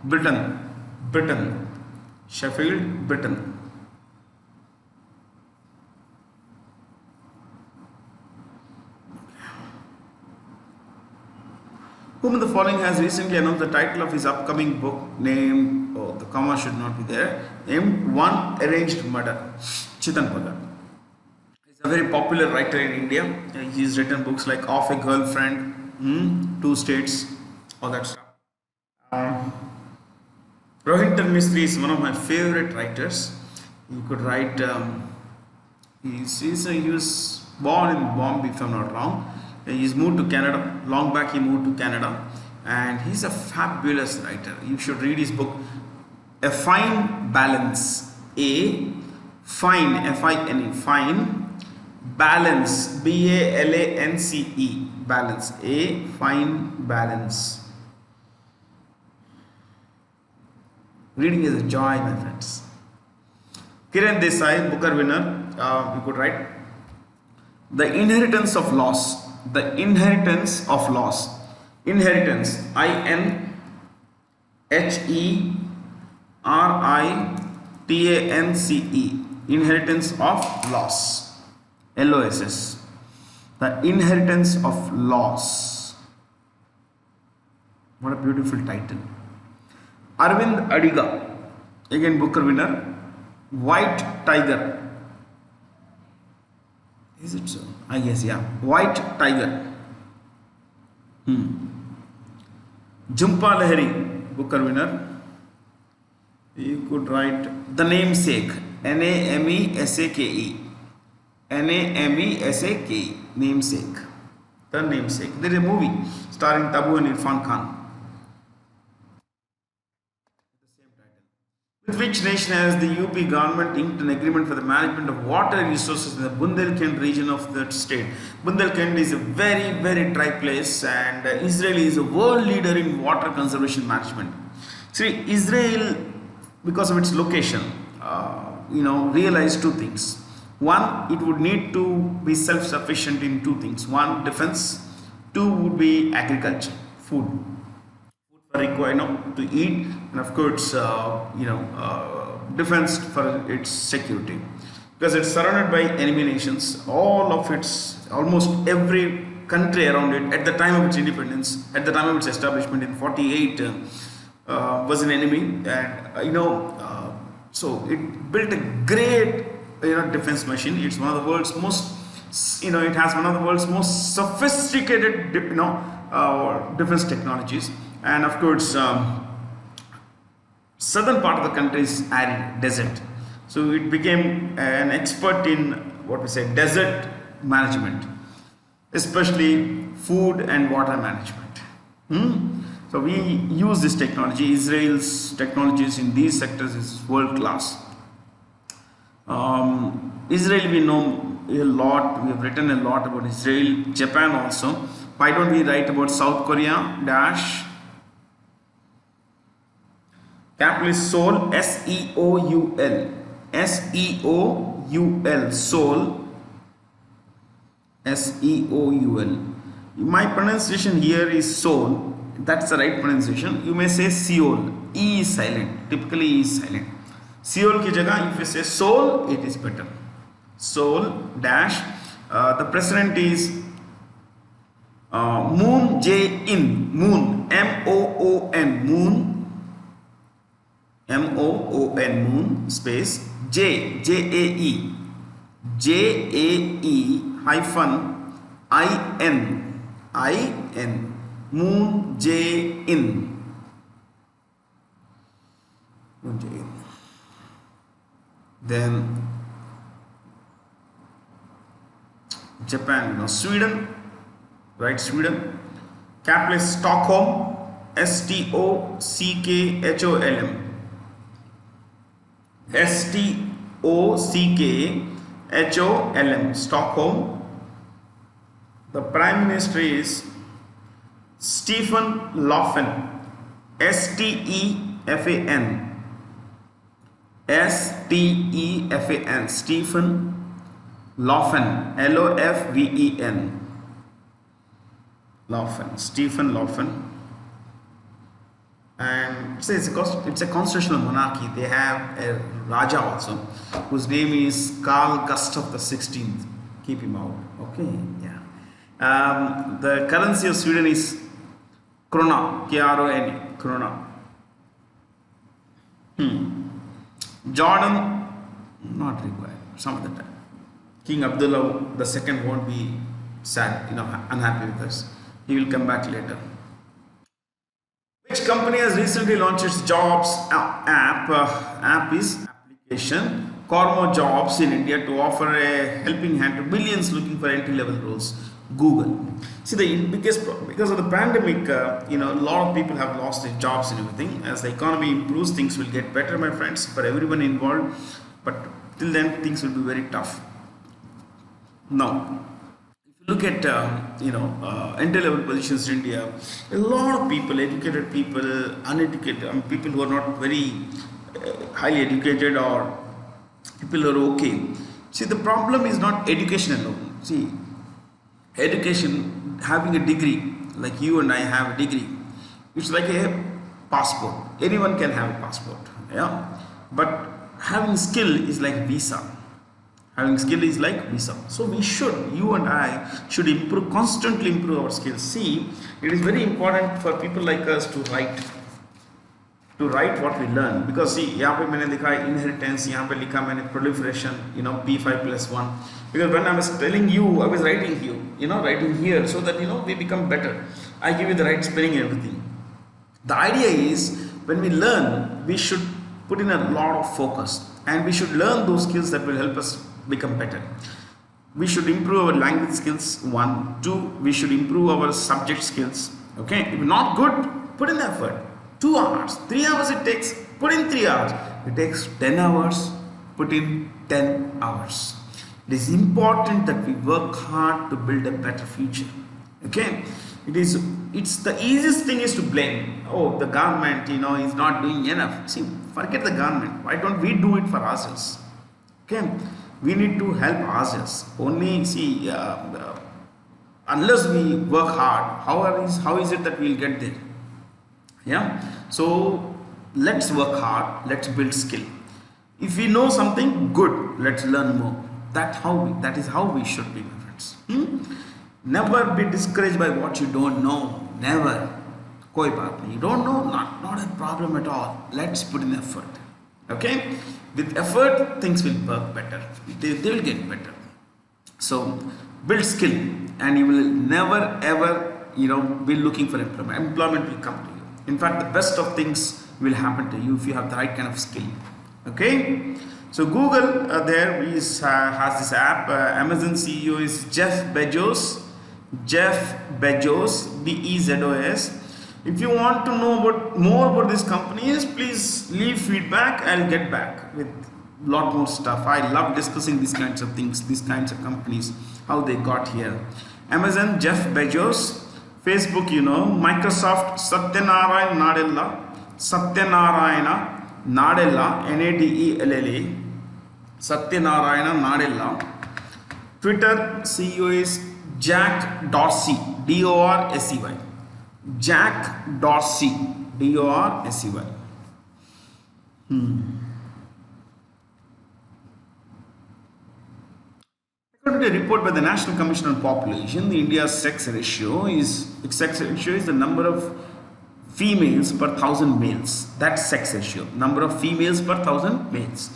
[SPEAKER 1] Britain, Sheffield, Britain. Whom the following has recently announced the title of his upcoming book named, the comma should not be there, named One Arranged Murder, Chetan Bhagat. He's a very popular writer in India. He's written books like Off a Girlfriend, 2 States, all that stuff. Rohinton Mistry is one of my favorite writers. You could write, he was born in Bombay, if I'm not wrong. He's moved to Canada. Long back he moved to Canada, and he's a fabulous writer. You should read his book, A Fine Balance. A Fine, F-I-N-E, Fine Balance, B-A-L-A-N-C-E, Balance, A Fine Balance. Reading is a joy, my friends. Kiran Desai, Booker winner, you could write The Inheritance of Loss. The Inheritance of Loss. Inheritance, I-N-H-E-R-I-T-A-N-C-E. Inheritance of Loss. L-O-S-S. The Inheritance of Loss. What a beautiful title. Arvind Adiga, again Booker winner. White Tiger. Is it so? I guess, yeah. White Tiger. Jhumpa Lahiri, Booker winner. You could write The Namesake. N-A-M-E-S-A-K-E. N-A-M-E-S-A-K-E. Namesake. The Namesake. There is a movie starring Tabu and Irfan Khan. With which nation has the UP government inked an agreement for the management of water resources in the Bundelkhand region of that state? Bundelkhand is a very, very dry place, and Israel is a world leader in water conservation management. See, Israel, because of its location, realized two things. One, it would need to be self-sufficient in two things. One, defense. Two would be agriculture, food. Required to eat, and of course defense for its security, because it's surrounded by enemy nations. Almost every country around it at the time of its independence, at the time of its establishment in 48, was an enemy, and so it built a great defense machine. It's one of the world's most it has one of the world's most sophisticated defense technologies. And of course, southern part of the country is arid, desert. So it became an expert in desert management, especially food and water management. So we use this technology. Israel's technologies in these sectors is world class. Israel, we know a lot. We have written a lot about Israel. Japan also. Why don't we write about South Korea? Capital is Seoul, S-E-O-U-L. S-E-O-U-L. Seoul. S-E-O-U-L. My pronunciation here is Seoul. That's the right pronunciation. You may say Seoul. E is silent. Typically E is silent. Seoul ki jagah, if you say Seoul, it is better. Seoul dash. The president is Moon Jae-in. Moon. M-O-O-N. Moon. M-O-O-N, Moon, space, J-A-E, J-A-E hyphen I-N, I-N, Moon Jae-in. Moon Jae-in. Then Japan, Sweden, right, Sweden. Capital is Stockholm, S-T-O-C-K-H-O-L-M. S-T-O-C-K-H-O-L-M, Stockholm. The Prime Minister is Stephen Löfven, S-T-E-F-A-N, S-T-E-F-A-N, Stephen Löfven, L-O-F-V-E-N, Löfven, Stephen Löfven. And it's a constitutional monarchy. They have a Raja also, whose name is Carl Gustav the 16th. Keep him out. Okay, yeah. The currency of Sweden is krona, K-R-O-N-E, krona. Jordan, not required. Some other time. King Abdullah II won't be sad, unhappy with us. He will come back later. Which company has recently launched its jobs app? App is application Cormo Jobs in India to offer a helping hand to millions looking for entry-level roles. Google. See, the because of the pandemic, a lot of people have lost their jobs and everything. As the economy improves, things will get better, my friends, for everyone involved. But till then, things will be very tough. Now, if you look at entry-level positions in India, a lot of people, educated people, uneducated, people who are not very highly educated or people who are okay. See, the problem is not education alone. See, education, having a degree, like you and I have a degree, it's like a passport. Anyone can have a passport, yeah. But having skill is like visa. Having skill is like visa. So you and I should constantly improve our skills. See, it is very important for people like us to write what we learn, because see, यहाँ पे मैंने लिखा है inheritance, यहाँ पे लिखा मैंने proliferation, P5+1, because when I was telling you, I was writing here, so that we become better. I give you the right spelling and everything. The idea is, when we learn, we should put in a lot of focus, and we should learn those skills that will help us become better. We should improve our language skills, 1. 2, we should improve our subject skills. Okay, if not good, put in effort. 2 hours, 3 hours it takes, put in 3 hours. It takes 10 hours, put in 10 hours. It is important that we work hard to build a better future. Okay, it's the easiest thing is to blame. Oh, the government, is not doing enough. See, forget the government. Why don't we do it for ourselves? Okay, we need to help ourselves. Only see, unless we work hard, how is it that we'll get there? Yeah, so let's work hard, let's build skill. If we know something good, let's learn more. That is how we should be, my friends. Never be discouraged by what you don't know. Never. Koi baat nahi. You don't know, not a problem at all. Let's put in effort. Okay, with effort, things will work better. They will get better. So build skill, and you will never ever be looking for employment. Employment will come to you. In fact, the best of things will happen to you if you have the right kind of skill. Okay, so Google has this app. Amazon CEO is Jeff Bezos, Bezos. If you want to know more about these companies, please leave feedback. I'll get back with a lot more stuff. I love discussing these kinds of things, these kinds of companies, how they got here. Amazon, Jeff Bezos. Facebook, Microsoft, Satyanarayana Nadella, Nadella, Satyanarayana Nadella. Twitter CEO is Jack Dorsey, Dorsey. Jack Dorsey, Dorsey. According to a report by the National Commission on Population, India's sex ratio is the number of females per 1,000 males. That's sex ratio. Number of females per 1,000 males.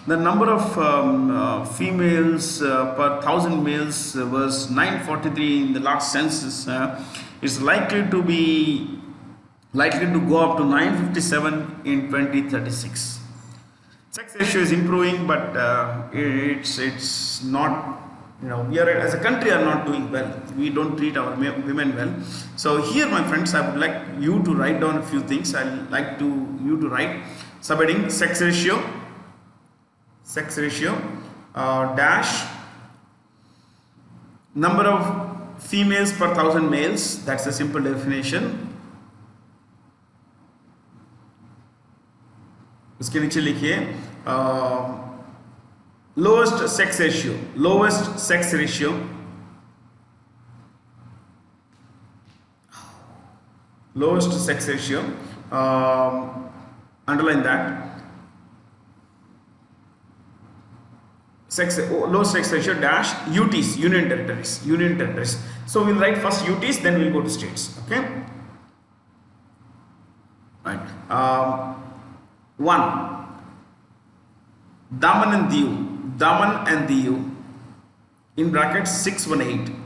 [SPEAKER 1] The number of females per 1,000 males was 943 in the last census. It's likely to go up to 957 in 2036. Sex ratio is improving, but it's not. We are as a country are not doing well. We don't treat our women well. So here, my friends, I would like you to write down a few things. I'd like you to write subheading sex ratio dash number of females per 1,000 males. That's a simple definition. उसके नीचे लिखिए lowest sex ratio underline that lowest sex ratio dash UTs, union territories. So we'll write first UTs, then we'll go to states. Okay, right. 1. Daman and Diu in brackets 618.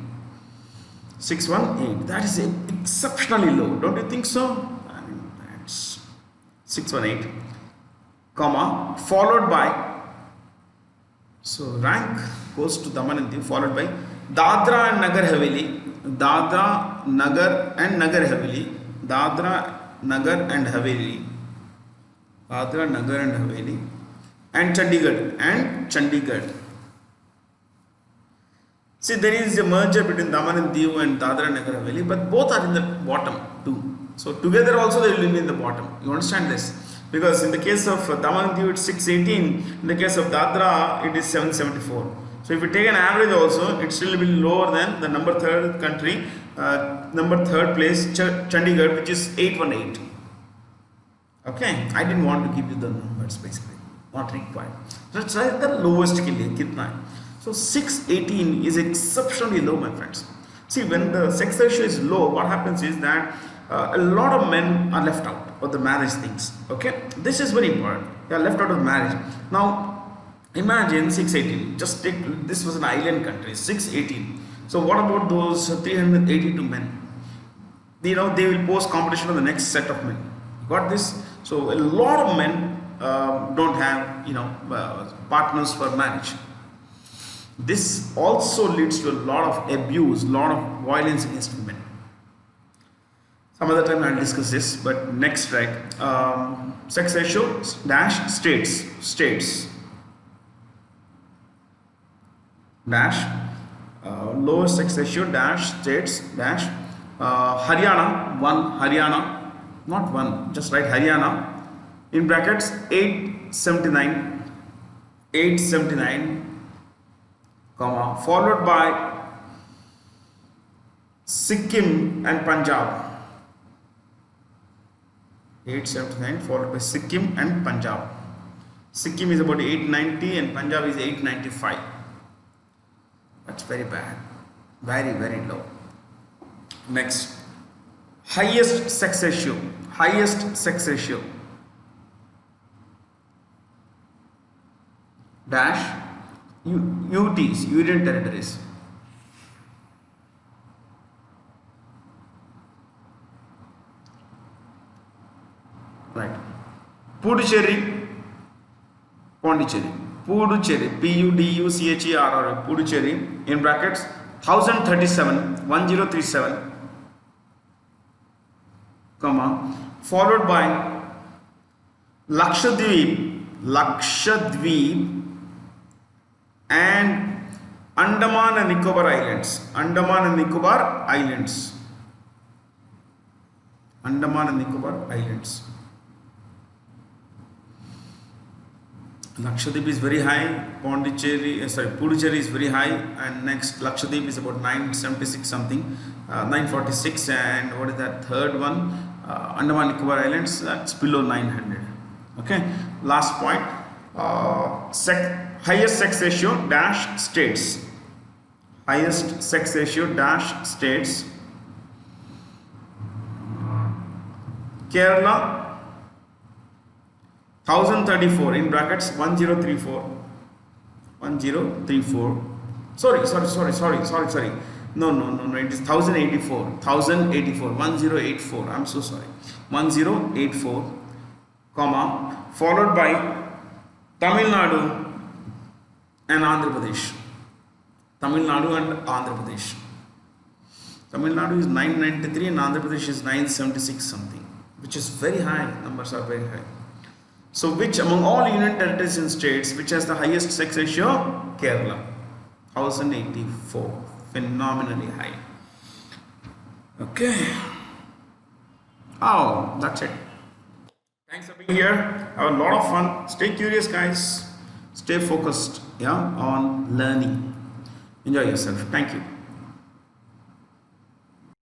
[SPEAKER 1] That is exceptionally low, don't you think so? I mean, that's 618, comma, followed by, so rank goes to Daman and Diu, followed by Dadra and Nagar Haveli, Dadra, Nagar and Nagar Haveli, Dadra, Nagar and Haveli, Dadra, Nagar and Haveli, and Chandigarh. See, there is a merger between Daman and Diu and Dadra and Nagar Haveli, but both are in the bottom too. So together also they will be in the bottom. You understand this? Because in the case of Daman and Diu it's 618, in the case of Dadra it is 774. So if you take an average also, it still will be lower than the number third country, number third place Chandigarh, which is 818. Okay, I didn't want to give you the numbers basically, not required. Let's try the lowest ke liye, kitna hai. So 618 is exceptionally low, my friends. See, when the sex ratio is low, what happens is that a lot of men are left out of the marriage things. Okay, this is very important. They are left out of marriage. Now, imagine 618. Just take, this was an island country, 618. So what about those 382 men? You know, they will pose competition on the next set of men. Got this? So a lot of men don't have, you know, partners for marriage. This also leads to a lot of abuse, lot of violence against women. Some other time I'll discuss this, but next, right? Sex ratio dash states dash lowest sex ratio dash states dash Haryana not one, just write Haryana in brackets 879 comma, followed by Sikkim and Punjab. 879 followed by Sikkim and Punjab. Sikkim is about 890 and Punjab is 895. That's very bad. Very, very low. Next, highest sex ratio dash UTs, Union Territories. Right. Puducherry, Pondicherry, Puducherry, Puducherry in brackets 1037, comma, followed by Lakshadweep and Andaman and Nicobar Islands. Lakshadweep is very high, Puducherry is very high, and next Lakshadweep is about 976 something, 946, and what is that third one? Andaman Nicobar Islands, that's below 900. Okay, last point, highest sex ratio dash states. Kerala 1034 in brackets 1034. Sorry. No, it is 1084. I'm so sorry. 1084, comma, followed by Tamil Nadu and Andhra Pradesh. Tamil Nadu is 993 and Andhra Pradesh is 976 something, which is very high. Numbers are very high. So which among all union territories and states, which has the highest sex ratio? Kerala, 1084, phenomenally high. Okay. Oh, that's it. Thanks for being here. Have a lot of fun. Stay curious, guys. Stay focused, on learning. Enjoy yourself. Thank you.